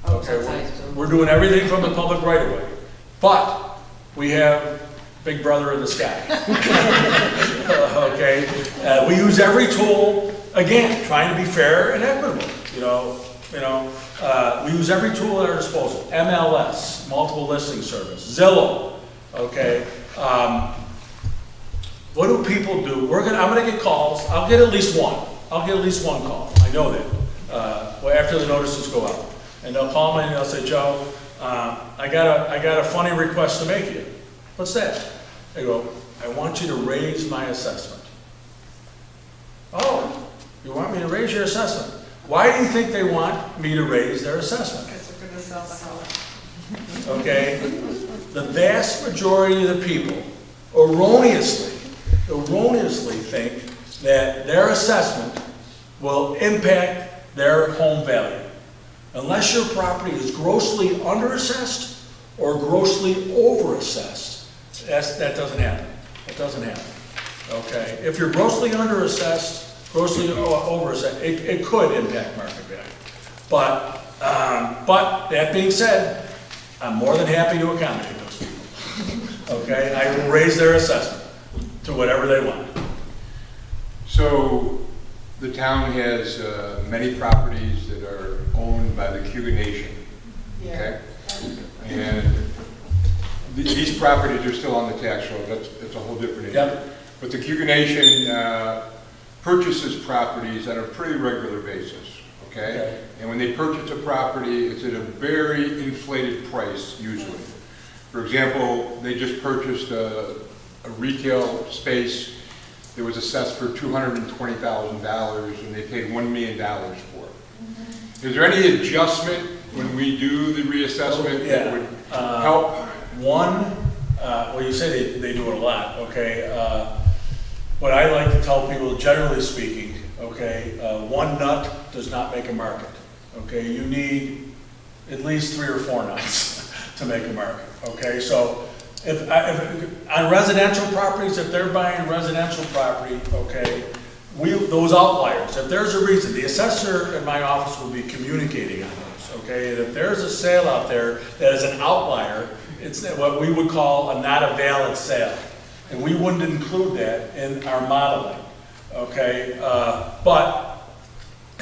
Oh, Okay, outside, so. we're doing everything from the public right of way. But we have Big Brother in the sky. Okay, we use every tool, again, trying to be fair and equitable. We use every tool at our disposal. MLS, multiple listing service, Zillow. Okay, what do people do? I'm gonna get calls. I'll get at least one. I'll get at least one call. I know that. After the notices go out, and they'll call me and they'll say, Joe, I got a funny request to make you. What's that? I go, I want you to raise my assessment. Oh, you want me to raise your assessment? Why do you think they want me to raise their assessment? Because we're gonna sell the house. Okay? The vast majority of the people erroneously think that their assessment will impact their home value. Unless your property is grossly underassessed or grossly overassessed, that doesn't happen. That doesn't happen. Okay? If you're grossly underassessed, grossly overassessed, it could impact market value. But that being said, I'm more than happy to accommodate those people. Okay? I will raise their assessment to whatever they want. So the town has many properties that are owned by the Cuba Nation. Okay? And these properties are still on the tax roll. That's a whole different issue. Yep. But the Cuba Nation purchases properties on a pretty regular basis. Okay? And when they purchase a property, it's at a very inflated price usually. For example, they just purchased a retail space that was assessed for $220,000 and they paid $1 million for it. Is there any adjustment when we do the reassessment that would help? Well, you say they do it a lot, okay? What I like to tell people, generally speaking, okay, one nut does not make a market, okay? You need at least 3 or 4 nuts to make a market, okay? So if on residential properties, if they're buying residential property, okay, those outliers, if there's a reason, the assessor in my office will be communicating on those, okay? And if there's a sale out there that is an outlier, it's what we would call not a valid sale. And we wouldn't include that in our modeling. okay? But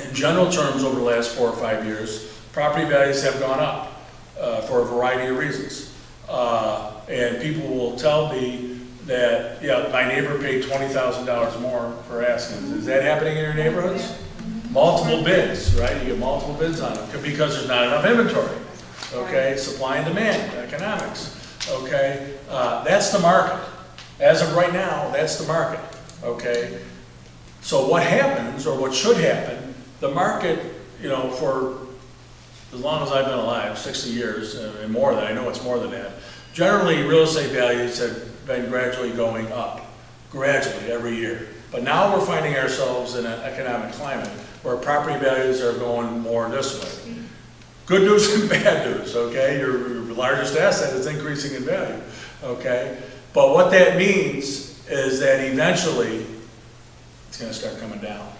in general terms, over the last 4 or 5 years, property values have gone up for a variety of reasons. And people will tell me that, yeah, my neighbor paid $20,000 more for asking. Is that happening in your neighborhoods? Multiple bids, right? You get multiple bids on it because there's not enough inventory, okay? Supply and demand, economics, okay? That's the market. As of right now, that's the market, okay? So what happens, or what should happen, the market, you know, for as long as I've been alive, 60 years and more than, I know it's more than that, generally real estate values have been gradually going up, gradually every year. But now we're finding ourselves in an economic climate where property values are going more this way. Good news and bad news, okay? Your largest asset is increasing in value, okay? But what that means is that eventually it's gonna start coming down,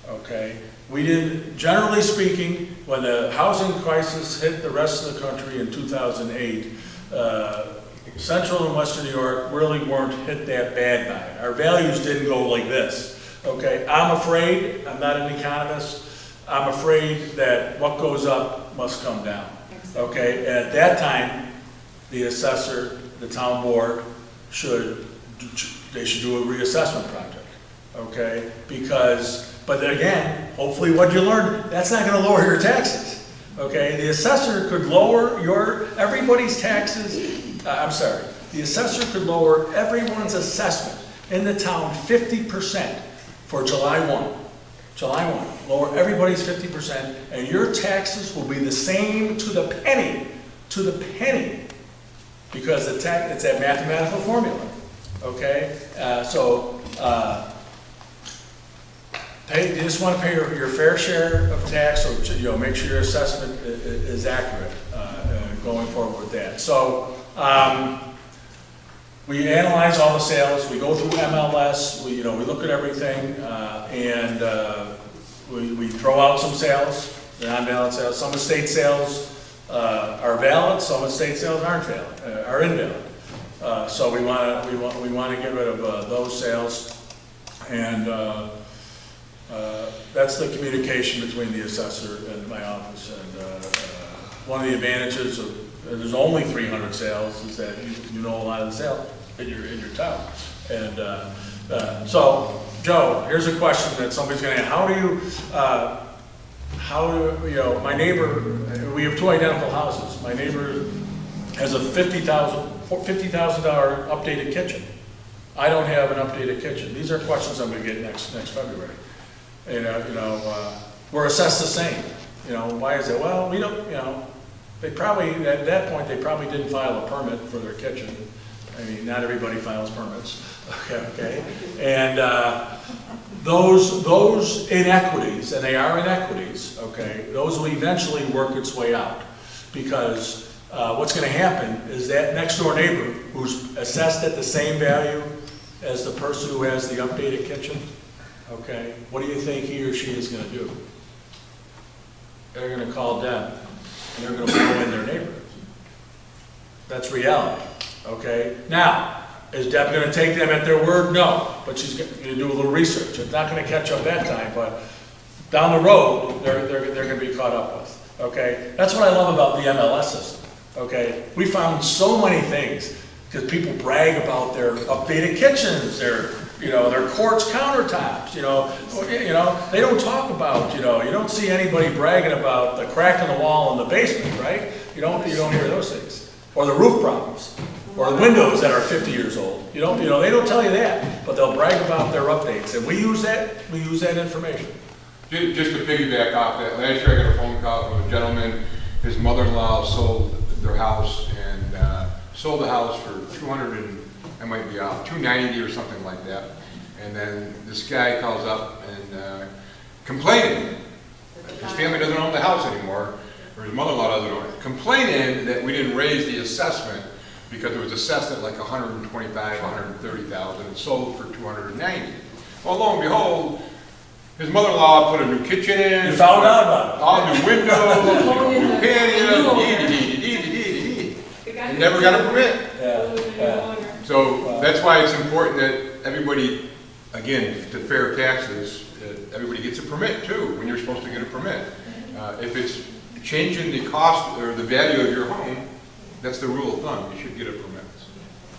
okay? We didn't, generally speaking, when the housing crisis hit the rest of the country in 2008, Central and Western New York really weren't hit that bad by it. Our values didn't go like this, okay? I'm afraid, I'm not an economist, I'm afraid that what goes up must come down, okay? And at that time, the assessor, the town board should do a reassessment project, okay? Because, but again, hopefully what you learned, that's not gonna lower your taxes, okay? The assessor could lower everybody's taxes, the assessor could lower everyone's assessment in the town 50% for July 1. July 1, lower everybody's 50%, and your taxes will be the same to the penny, because it's that mathematical formula, okay? You just want to pay your fair share of tax, so you know, make sure your assessment is accurate going forward with that. So we analyze all the sales, we go through MLS, we look at everything, and we throw out some sales, non-valid sales. Some estate sales are valid, some estate sales aren't valid, are invalid. So we want to get rid of those sales, and that's the communication between the assessor and my office. And one of the advantages of there's only 300 sales is that you know a lot of the sales in your town. And so, Joe, here's a question that somebody's going to ask: How do my neighbor? We have 2 identical houses. My neighbor has a $50,000 updated kitchen. I don't have an updated kitchen. These are questions I'm going to get next February. We're assessed the same. Why is it? Well, we don't. They probably at that point they probably didn't file a permit for their kitchen. I mean, not everybody files permits. Okay. And those inequities, and they are inequities. Okay. Those will eventually work its way out, because what's going to happen is that next door neighbor who's assessed at the same value as the person who has the updated kitchen. Okay, what do you think he or she is going to do? They're going to call Deb, and they're going to blow in their neighbor. That's reality, okay? Now, is Deb going to take them at their word? No, but she's going to do a little research. It's not going to catch up that time, but down the road, they're going to be caught up with, okay? That's what I love about the MLS system, okay? We found so many things, because people brag about their updated kitchens, their quartz countertops, they don't talk about, you don't see anybody bragging about the crack in the wall in the basement, right? You don't hear those things. Or the roof problems, or the windows that are 50 years old. They don't tell you that, but they'll brag about their updates, and we use that information. Just to piggyback off that, last year I got a phone call from a gentleman. His mother-in-law sold their house, and sold the house for $290 or something like that. And then this guy calls up and complaining. His family doesn't own the house anymore, or his mother-in-law doesn't own it. Complaining that we didn't raise the assessment because it was assessed at like $125,000, $130,000, and sold for $290,000. Well, lo and behold, his mother-in-law put a new kitchen in. You found out about it. All new windows, new patio, and never got a permit. Yeah. So that's why it's important that everybody again, to fair taxes, everybody gets a permit too, when you're supposed to get a permit. If it's changing the cost or the value of your home, that's the rule of thumb, you should get a permit.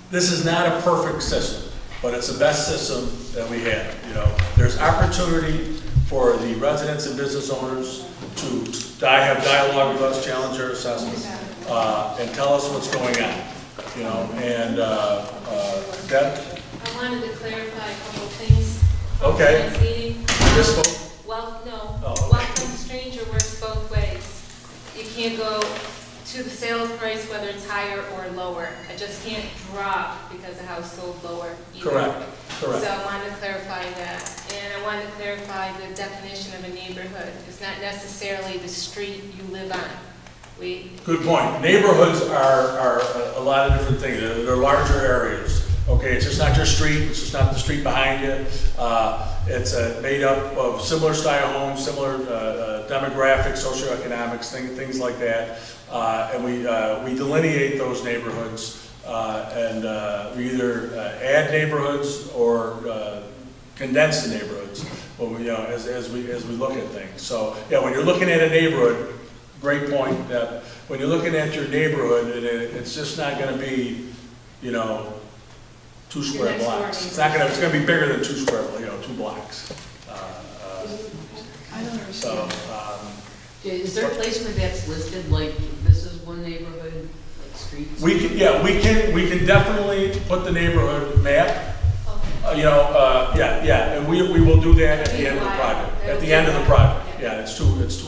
This is not a perfect system, but it's the best system that we have, you know. There's opportunity for the residents and business owners to have dialogue with us, challenge our assessments, and tell us what's going on, you know, and, Deb? I wanted to clarify a couple of things. Okay. From tonight's meeting. This vote? Well, no. Oh, okay. Welcome stranger works both ways. You can't go to the sales price whether it's higher or lower. I just can't drop because the house sold lower either. Correct, correct. So I wanted to clarify that. And I wanted to clarify the definition of a neighborhood. It's not necessarily the street you live on. Good point. Neighborhoods are a lot of different things. They're larger areas. Okay, it's just not your street. It's just not the street behind you. It's made up of similar style homes, similar demographics, socioeconomics, things like that. And we delineate those neighborhoods, and we either add neighborhoods or condense the neighborhoods. Well, you know, as we look at things. So yeah, when you're looking at a neighborhood, great point. That when you're looking at your neighborhood, it's just not going to be, you know, 2 square blocks. It's not going to. It's going to be bigger than 2 square, you know, 2 blocks. I don't understand. So. Is there a place where that's listed, like this is one neighborhood, like streets? We can definitely put the neighborhood map. You know, yeah, and we will do that at the end of the project. At the end of the project. Yeah, it's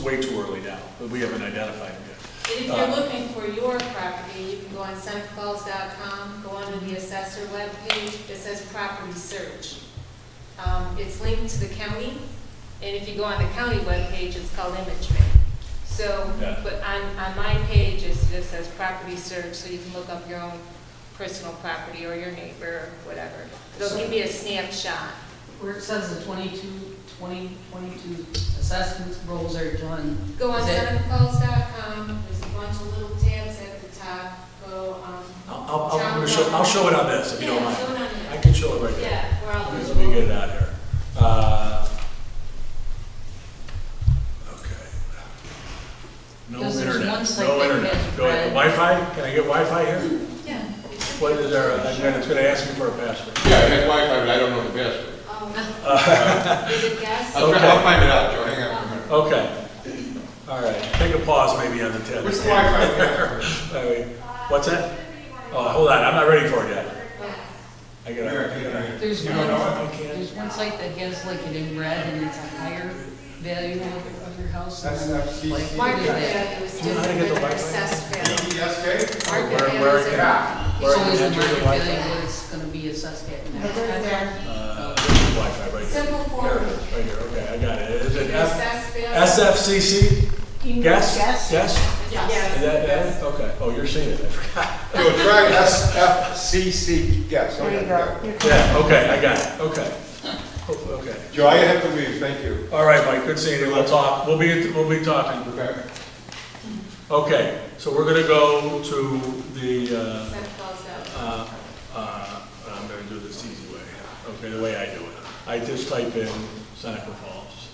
way too early now, but we haven't identified it yet. And if you're looking for your property, you can go on senecafalls.com, go onto the Assessor webpage. It says property search. It's linked to the county, and if you go on the county webpage, it's called ImageMap. So, Yeah. but on my page, it just says property search, so you can look up your own personal property or your neighbor or whatever. It'll give you a snapshot. Where it says the 2022 assessment rolls are done. Go on Is that- senecafalls.com, there's a bunch of little tabs at the top. Go, I'll show it on this if you don't Yeah, mind. show it on there. I can show it right there. Yeah, we're all Let me get it out here. Okay. No Because there's internet. one site No that internet. has Go ahead. red. Wi-Fi? Can I get Wi-Fi here? Yeah. What is there? It's going to ask me for a password. Yeah, I had Wi-Fi, but I don't know the password. Oh. Is it gas? I'll find it out, Joe, hang on for a minute. Okay. All right. Take a pause maybe on the test. What's the Wi-Fi? What's that? Oh, hold on. I'm not ready for it yet. I got There's You one, don't know there's one site that has like it in red and it's a higher value of your house. That's not CC. Like, what Market is that? value is You know how to different get the than Wi-Fi? assessed value. ESK? Market Where value I is can- a- where I So can is the enter the market Wi-Fi? value what it's gonna be assessed at in that? Right there. Wi-Fi right here. Simple There formula. it is, right here. Okay, I got it. Is it The assessed value. SFCC? Guess? Guess? Guess? Yes. Is that? Okay. Oh, you're seeing it. I forgot. So try SFCC, yes. There you go. Yeah, okay, I got it. Okay. Hopefully, okay. Joe, I have to leave, thank you. All right, Mike, good seeing you. We'll talk. We'll be talking. Okay. Okay, so we're gonna go to the, Senecafalls.com. I'm gonna do this easy way. Okay, the way I do it. I just type in Seneca Falls.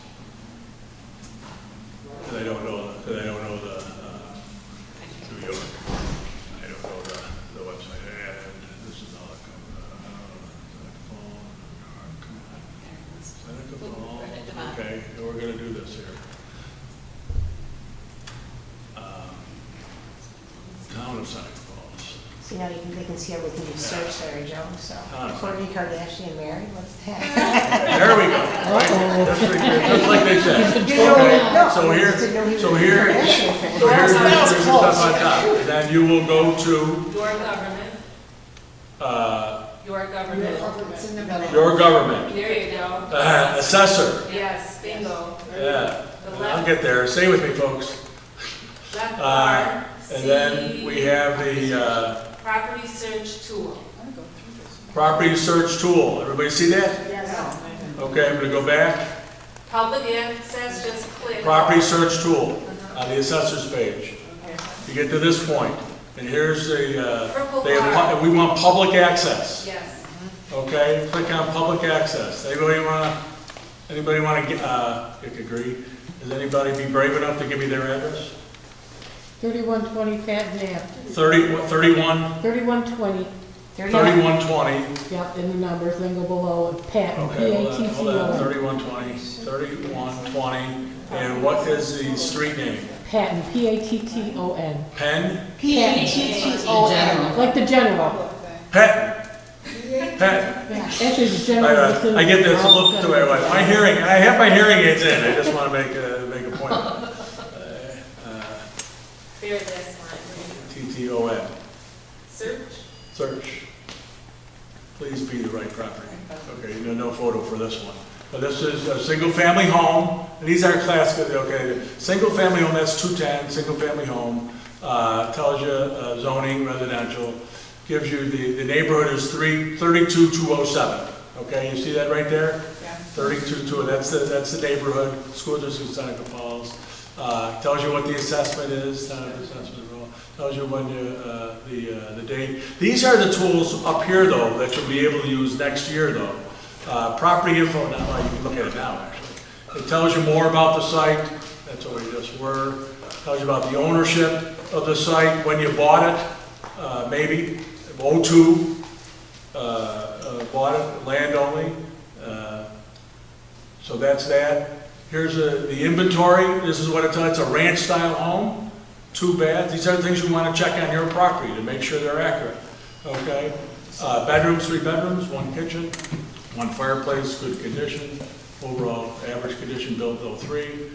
Because I don't know the, New York. I don't know the website. And this is all, Seneca Falls. Okay, and we're gonna do this here. Town of Seneca Falls. So now they can see everything you search there, Joe, so. Ah. Kourtney Kardashian married, what's that? Okay, there we go. Right, that's pretty good. Just like they said. You know, Okay, no, so I here, just didn't know he was so a here, Kardashian fan. so here's That was the close. stuff on top. And then you will go to, Your government, your government. It's in the middle. your government. There you go. Assessor. Yes, bingo. Yeah, The I'll left, get there. Stay with me, folks. left bar, And then see we have the property search tool. property search tool. Everybody see that? Yes. Okay, I'm gonna go back. Public access, just click. Property search tool on the assessor's page. You get to this point, and here's the, Purple they have, bar. we want public access. Yes. Okay, click on public access. Anybody wanna get, agree? Does anybody be brave enough to give me their address? 3120 Patton Ave. 31, 3120, 3120. yep, and the numbers, then go below, Patton, Okay, hold on, P-A-T-T-O-N. 3120. And what is the street name? Patton, P-A-T-T-O-N. Penn? P-A-T-T-O-N. Like the general. Penn. Penn. Actually, the general. I get this look to it, my hearing, I have my hearing aids in, I just want to make a point. Very last line. T-T-O-N. Search. Search. Please be the right property. Okay, no photo for this one. But this is a single-family home. These are classic, okay. Single-family home, that's 210, single-family home. Tells you zoning, residential. Gives you, the neighborhood is 32207. Okay, you see that right there? Yeah. 322, that's the neighborhood, school district Seneca Falls. Tells you what the assessment is, tells you when the date. These are the tools up here though that you'll be able to use next year though. Property info, now you can look at it now actually. It tells you more about the site, that's what we just were. Tells you about the ownership of the site, when you bought it, maybe, 02, bought it, land only. So that's that. Here's the inventory. This is what it's a ranch style home, 2 baths. These are the things you want to check on your property to make sure they're accurate. Okay. Bedrooms, 3 bedrooms, 1 kitchen, 1 fireplace, good condition. Overall average condition built 03. It's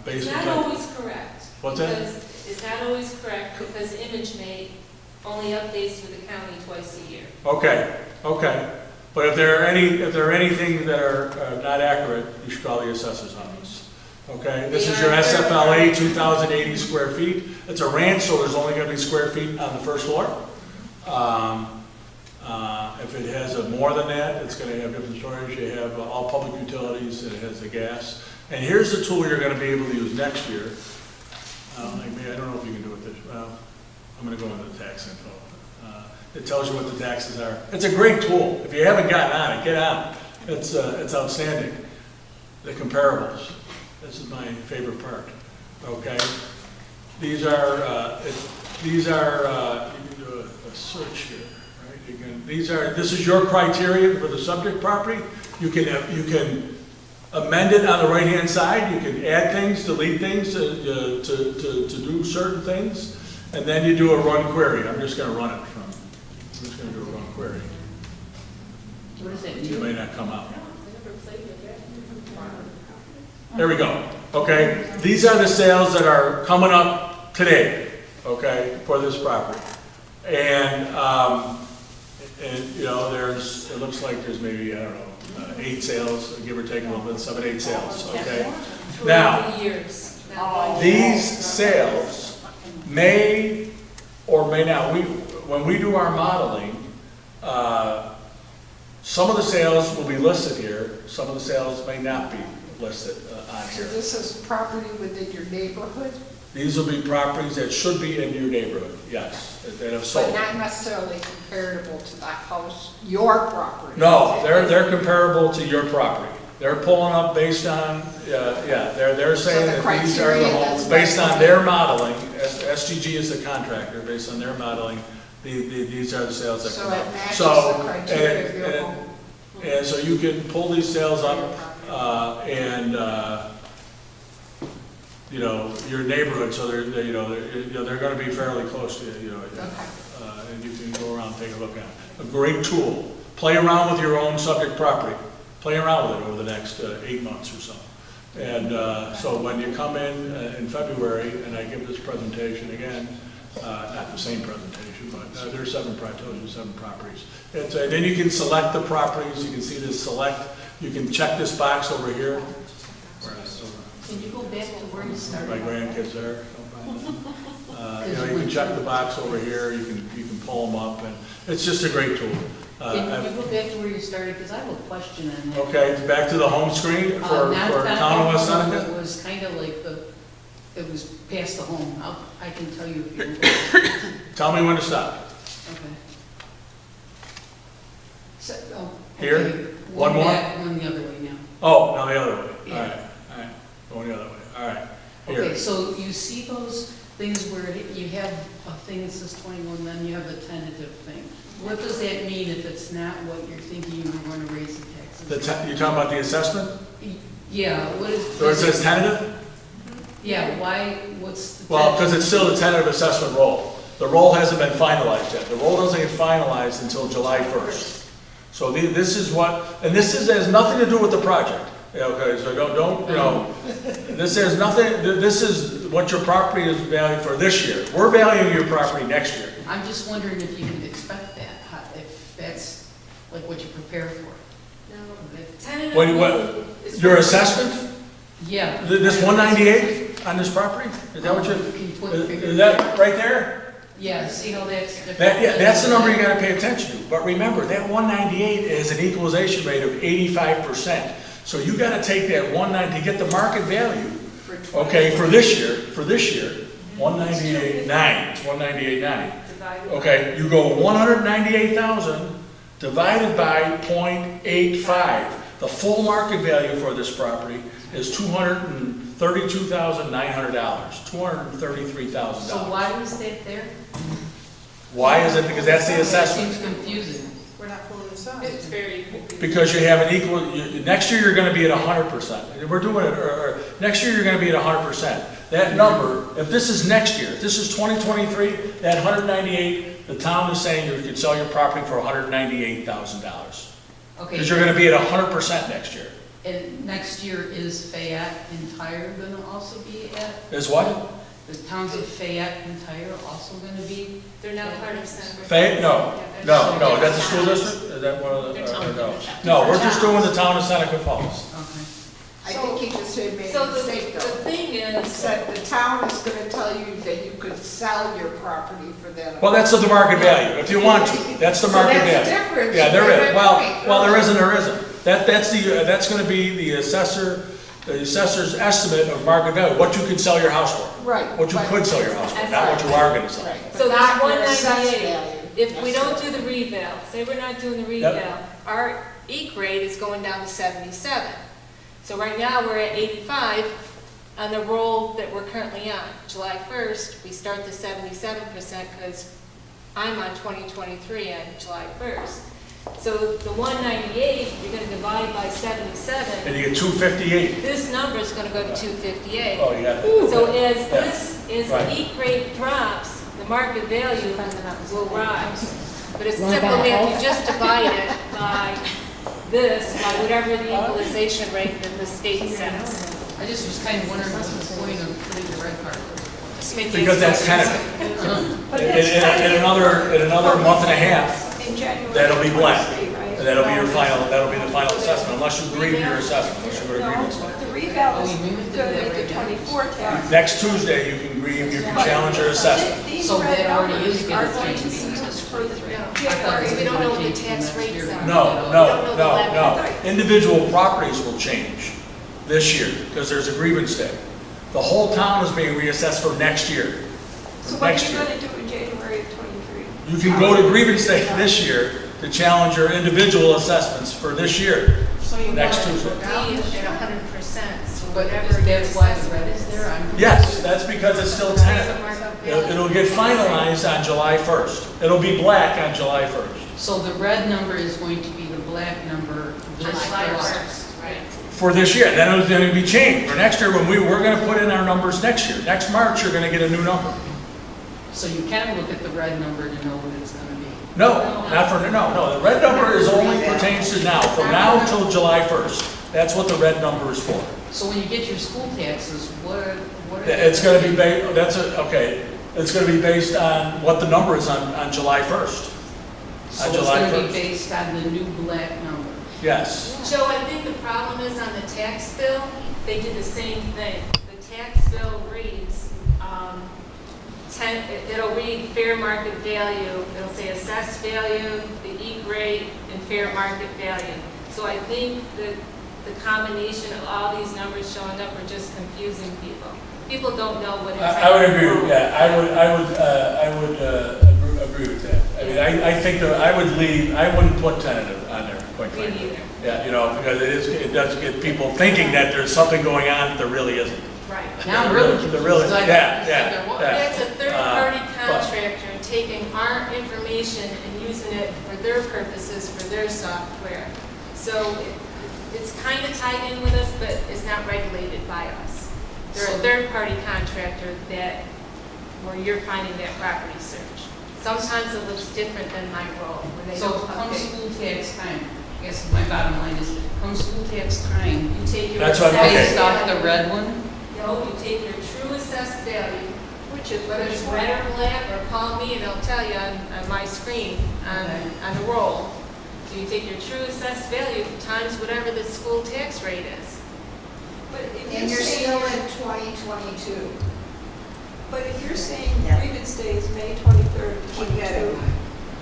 Basement not type. always correct. What's that? Because it's not always correct because ImageMate only updates with the county twice a year. Okay, okay. But if there are anything that are not accurate, you should call the assessor's office. Okay, this is your SFLA, 2,080 square feet. It's a ranch, so there's only going to be square feet on the first floor. If it has more than that, it's going to have different storage. You have all public utilities, and it has the gas. And here's the tool you're going to be able to use next year. I don't know if you can do it this, well, I'm going to go into the tax info. It tells you what the taxes are. It's a great tool. If you haven't gotten on it, get on it. It's outstanding. The comparables. This is my favorite part. Okay. These are you can do a search here, right? This is your criteria for the subject property. You can amend it on the right hand side. You can add things, delete things to do certain things, and then you do a run query. I'm just going to run it from. I'm just going to do a run query. What does that It mean? may not come out. There we go. Okay, these are the sales that are coming up today. Okay, for this property, and you know, it looks like there's maybe, I don't know, 8 sales, give or take a little bit, 7, 8 sales. Okay, now Throughout the years. these sales may or may not. When we do our modeling, some of the sales will be listed here. Some of the sales may not be listed on So here. this is property within your neighborhood, These will be properties that should be in your neighborhood, yes, that have but sold. not necessarily comparable to that house, your property. No, they're comparable to your property. They're pulling up based on, they're saying So the that these are the criteria homes, that's based on right. their modeling, SGG is the contractor, based on their modeling, these are the sales that So come it up. matches So, the criteria of your and- home. And so you can pull these sales up, you know, your neighborhood, so they're gonna be fairly close to you, and you can go around and take a look at it. A great tool. Play around with your own subject property. Play around with it over the next 8 months or so. And so when you come in February, and I give this presentation again, not the same presentation, but there's 7 properties. Then you can select the properties. You can see this select. You can check this box over here. Can you go back to where you started? My grandkids there. You can check the box over here. You can pull them up, and it's just a great tool. Can you go back to where you started, because I have a question on that. Okay, back to the home screen for Town of West Seneca. It was kind of like it was past the home. I can tell you if you. Tell me when to stop. Okay. So, oh, Here? okay. One more? Back, one the other way now. Oh, no, the other way. All Yeah. right, all right. Going the other way. All right. Okay, Here. so you see those things where you have a thing that says 21, then you have the tentative thing. What does that mean if it's not what you're thinking you want to raise the taxes? You're talking about the assessment? Yeah, what is? So it says tentative? Yeah, why, what's the? Well, because it's still the tentative assessment roll. The roll hasn't been finalized yet. The roll doesn't get finalized until July 1st. So this is what, and has nothing to do with the project. Okay, so don't, you know, this has nothing, this is what your property is valued for this year. We're valuing your property next year. I'm just wondering if you can expect that, if that's like what you prepare for. No, the tentative. What, rule is your for- assessment? Yeah. This 198 on this property? Is that what Can you put the figure? is that right there? Yeah, see how that's different? Yeah, that's the number you gotta pay attention to. But remember, that 198 is an equalization rate of 85%. So you gotta take that 190, to get the market value, okay, for this year, 198.9, it's 198.9. Divided. Okay, you go 198,000 divided by 0.85. The full market value for this property is $232,900, $233,000. So why was that there? Why is it? Because that's the That assessment. seems confusing. We're not fully assessed. It's very. Because you have an equal, next year you're gonna be at 100%. We're doing it, next year you're gonna be at 100%. That number, if this is next year, if this is 2023, that 198, the town is saying you could sell your property for $198,000. Okay. Because you're gonna be at 100% next year. And next year is Fayette and Tyre gonna also be at, Is what? the towns of Fayette and Tyre also gonna be? They're not part of Seneca. Fayette? No, no, no, that's the school district? Is that one of the, no? No, we're just doing the town of Seneca Falls. Okay. I think he just made a So the mistake though. thing He is, said the town is gonna tell you that you could sell your property for that. Well, that's the market value, if you want to, that's the market So value. that's different. Yeah, there is, Right, well, right. well, there isn't, that's gonna be the assessor's estimate of market value, what you could sell your house for. Right. What you could sell your house for, not what you are gonna sell. Right. so But that's not your assessed 198. value. If we don't do the reval, say we're not doing the reval, our rate is going down to 77. So right now, we're at 85 on the roll that we're currently on. July 1st, we start to 77% because I'm on 2023 on July 1st. So the 198, you're gonna divide by And 77, you get 258. this number is gonna go to 258. Oh, you got that. So as Yeah. this, as Right. the EAT rate drops, the market value will rise. But it's Wanna buy simple a if house? you just divide it by this, by whatever the equalization rate that the state sets. I just was kind of wondering what's the point of putting the red card. Because that's tentative. In another month and a half, In January. that'll be black. Right? And that'll be your final, that'll be the final assessment, unless you agree to your assessment, unless you agree to it. The reval is gonna make the 24 tax. Next Tuesday, you can agree, you can challenge your assessment. These So red that already numbers is are gonna going to change be the used for the I thought Because it we don't know what the was tax next rates year. are. No. Individual properties will change this year, because there's a grievance day. The whole town is being reassessed for next year. So what are Next you year. gonna do in January of '23? You can go to grievance day this year to challenge your individual assessments for this year. So you Next want it to Tuesday. go down Be this at year. 100%, so But whatever. that's why the red is there? I'm Yes, that's because it's still tentative. It'll get finalized on July 1st. It'll be black on July 1st. So the red number is going to be the black number this July first. 1st, right. For this year, then it's gonna be changed. For next year, when we're gonna put in our numbers next year. Next March, you're gonna get a new number. So you can look at the red number to know what it's gonna be. No, no, the red number is only pertains to now, from now until July 1st. That's what the red number is for. So when you get your school taxes, what are It's gonna be it's gonna be based on what the number is on July 1st. So on it's July gonna 1st. be based on the new black number. Yes. Joe, I think the problem is on the tax bill, they did the same thing. The tax bill reads, it'll read fair market value, it'll say assessed value, the EAT rate, and fair market value. So I think that the combination of all these numbers showing up are just confusing people. People don't know what it's. I would agree with that. I would agree with that. I mean, I think that I wouldn't put tentative on quite Me frankly. neither. Yeah, you know, because it does get people thinking that there's something going on that there really isn't. Right. Now I'm really They're really, confused. I yeah, thought you said there was. yeah. That's a third-party but- contractor taking our information and using it for their purposes, for their software. So it's kind of tied in with us, but it's not regulated by us. They're a third-party contractor where you're finding that property search. Sometimes it looks different than my role, when they So don't come update. school tax time, I guess my bottom line is, come school tax time, You take your That's what- assessed okay. based off the value. red one? No, you take your true assessed value, Which is whether it's red or black, or call me and I'll tell you on my screen, Okay. on the roll. So you take your true assessed value times whatever the school tax rate is. But if And you're saying- still in 2022. But if you're saying Yeah. grievance day is May 23rd, Forget it. 22,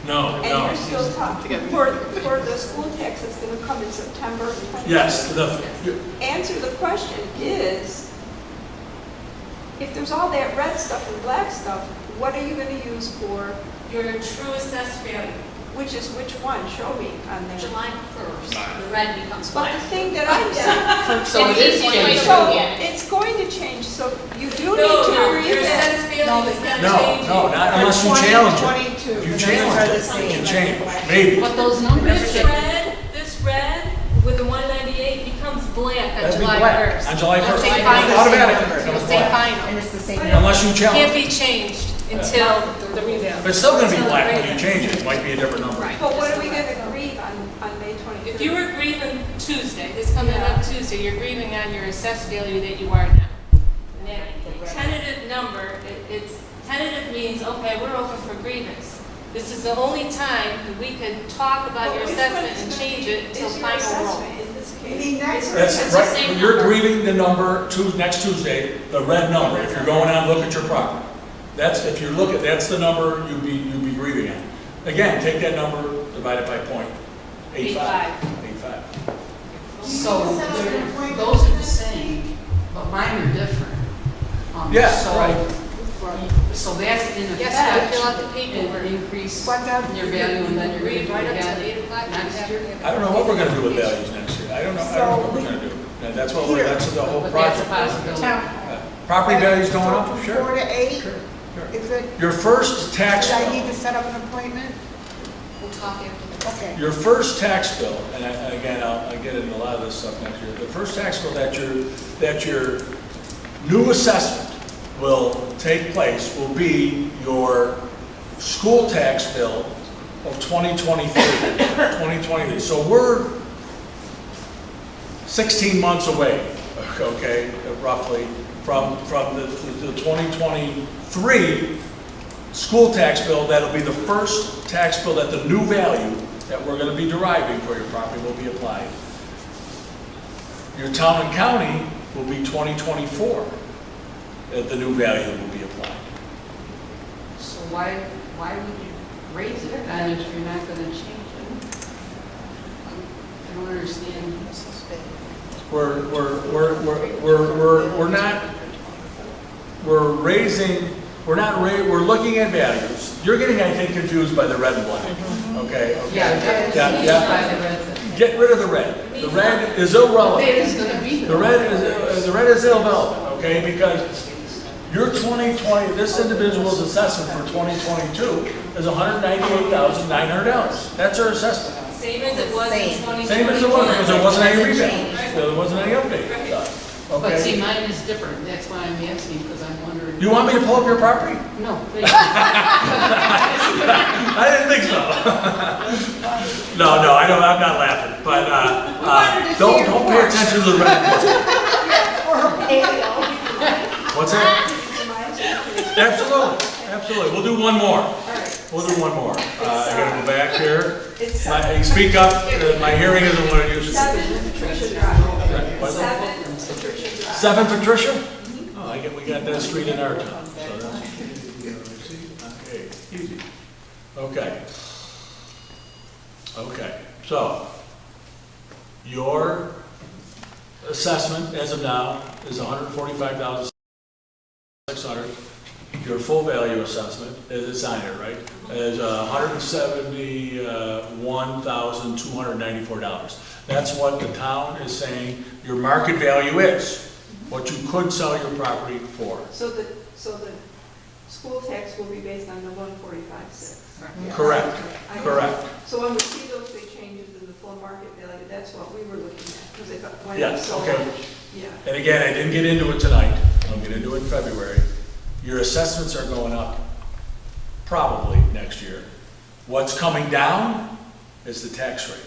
No, and no. you're still talking, for the school tax that's gonna come in September of 22. Yes, Answer the question is, if there's all that red stuff and black stuff, what are you gonna use for, Your true assessed value, which is which one? Show me on there. July 1st, the red becomes But black. the thing that I'm saying, So it is changing. so it's going to change, so you do need No, to your revisit. assessed value is not no, changing. no, not unless you challenge it. 2022. If you the challenge numbers are it, the you can same. change, maybe. But those numbers This red with the 198 becomes black on That'd be July black. 1st. On July It'll 1st. say It's final. automatic. It It'll becomes say black. final. And it's the same. Unless you Can't challenge be it. changed until the revale. But it's still gonna be Until black the when you revale. change it, it might be a different number. Right. But what are we gonna grieve on May 23rd? If you were grieving Tuesday, this coming up Tuesday, you're grieving on your assessed value that you are now. And that tentative number, it's, tentative means, okay, we're open for grievance. This is the only time that we could talk about your But which one assessment is and gonna change be- it till is your final roll. assessment in this You case? mean next That's It's the right, same when you're number. grieving the number next Tuesday, the red number, if you're going on, look at your property. That's, if you look at, that's the number you'd be grieving on. Again, take that number, divide it by point 85. 85. So they're- those are the same, but mine are different. Yeah, So- right. So that's in effect. Yes, you fill out the paperwork. An increase But that- in your value and then you're Read going right to up get till 8 o'clock. next year. I don't know what we're gonna do with values next year. I don't know what we're gonna do. And that's what we're, that's the whole But that's a project. possibility. Town. Property values going So up, from sure. 4 to 8, Sure, sure. is it, Your first tax should I bill. need to set up an appointment? We'll talk after this. Okay. Your first tax bill, and again, I'll get into a lot of this stuff next year, the first tax bill that your new assessment will take place will be your school tax bill of 2023. So we're 16 months away, okay, roughly, from the 2023 school tax bill. That'll be the first tax bill that the new value that we're gonna be deriving for your property will be applied. Your town and county will be 2024, that the new value will be applied. So why would you raise it then if you're not going to change it? I don't understand. We're looking at values. You're getting, I think, confused by the red and black, okay? Okay. Yeah, that's Yeah. by the red thing. Get rid of the red. The red is irrelevant. It is going to be The red is irrelevant, okay, because your 2020, this individual's assessment for 2022 is $198,900. That's her assessment. Same as it was in Same. 2021. Same as it was, because there wasn't any Doesn't rebate. change. There wasn't any update done, But see, okay? mine is different. That's why I'm asking, because I'm wondering. You want me to pull up your property? No, thank you. I didn't think so. No, I'm not laughing, but, don't pay attention to the red. What's that? Absolutely, we'll do one more. We'll do one more. I gotta go back here. It's Speak up, my hearing isn't what it used to 7 Patricia Drive. What? 7 Patricia be. Drive. 7 Patricia? Oh, we got that street in our town, so that's, okay, easy. Okay, so, your assessment as of now is $145,600. your full value assessment, it's on here, right? Is $171,294. That's what the town is saying your market value is, what you could sell your property for. So the school tax will be based on the 145.6. Correct, correct. So when we see those big changes in the full market value, that's what we were looking at, because it went up Yes, so okay. much. Yeah. And again, I didn't get into it tonight, I'll get into it in February. Your assessments are going up probably next year. What's coming down is the tax rate.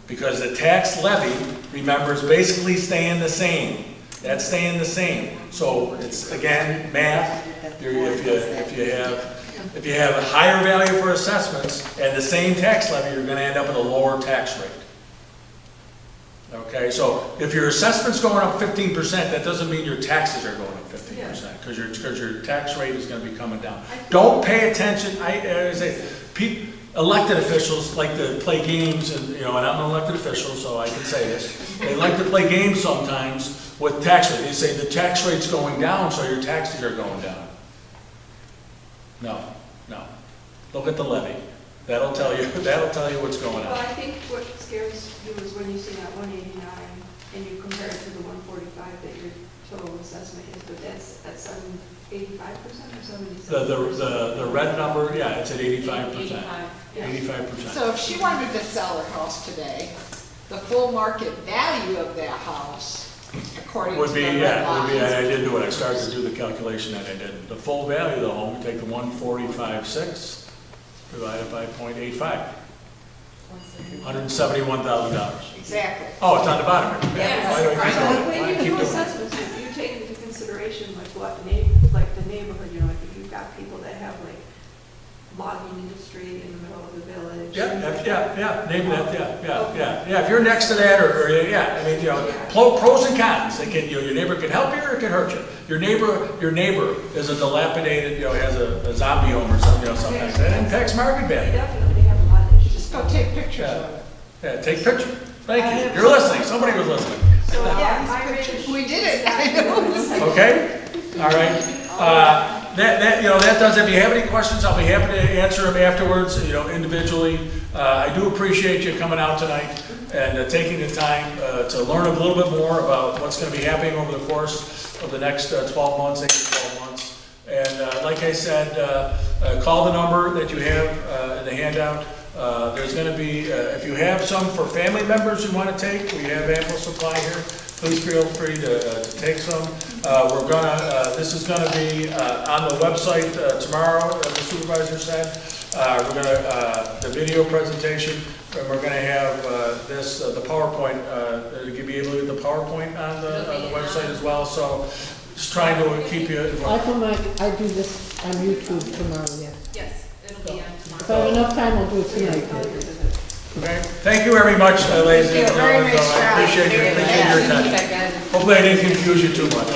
Because the tax levy, remember, is basically staying the same. That's staying the same. So it's, again, math. If you have a higher value for assessments and the same tax levy, you're gonna end up with a lower tax rate. Okay, so if your assessment's going up 15%, that doesn't mean your taxes are going up 15%, because your tax rate is gonna be coming down. Don't pay attention, I say, elected officials like to play games, and and I'm an elected official, so I can say this. They like to play games sometimes with tax rate. They say the tax rate's going down, so your taxes are going down. No. Look at the levy. That'll tell you what's going Well, on. I think what scares you is when you see that 189 and you compare it to the 145 that your total assessment is, but that's at 85% or 77%? The red number, yeah, it's at 85%. 85%. So if she wanted to sell her house today, the full market value of that house, according to Would the be, red yeah, would be, and I lines. did do it, I started to do the calculation and I did. The full value of the home, you take the 145.6 divided by 0.85, $171,000. Exactly. Oh, it's on the bottom. Yes. Why do I keep So going? when Why do I you keep do doing it? assessments, if you take into consideration like what like the neighborhood, if you've got people that have like logging industry in the middle of the village. Yeah, name that, yeah, if you're next to that, or pros and cons, they can, your neighbor can help you or it can hurt you. Your neighbor is a dilapidated, has a zombie home or something, something like that, it impacts market They value. definitely have a lot of issues. Just go take pictures of it. Yeah, take pictures, thank you, you're listening, somebody was listening. So, yeah, these my pictures. range We did is it. not good. Okay, all right. That does, if you have any questions, I'll be happy to answer them afterwards, individually. I do appreciate you coming out tonight and taking the time to learn a little bit more about what's going to be happening over the course of the next 12 months, 8 to 12 months. And like I said, call the number that you have in the handout. There's going to be, if you have some for family members you want to take, we have ample supply here. Please feel free to take some. This is gonna be on the website tomorrow, the supervisor said. The video presentation, and we're gonna have the PowerPoint, you'll be able to get the PowerPoint on the website as well, so just trying to keep you I informed. I do this on YouTube tomorrow, yeah. Yes, it'll be on If I tomorrow. have enough time, I'll do it tonight. Okay, thank you very much, ladies and Thank you. Very gentlemen. nice I job. appreciate your time. Hopefully I didn't confuse you too much.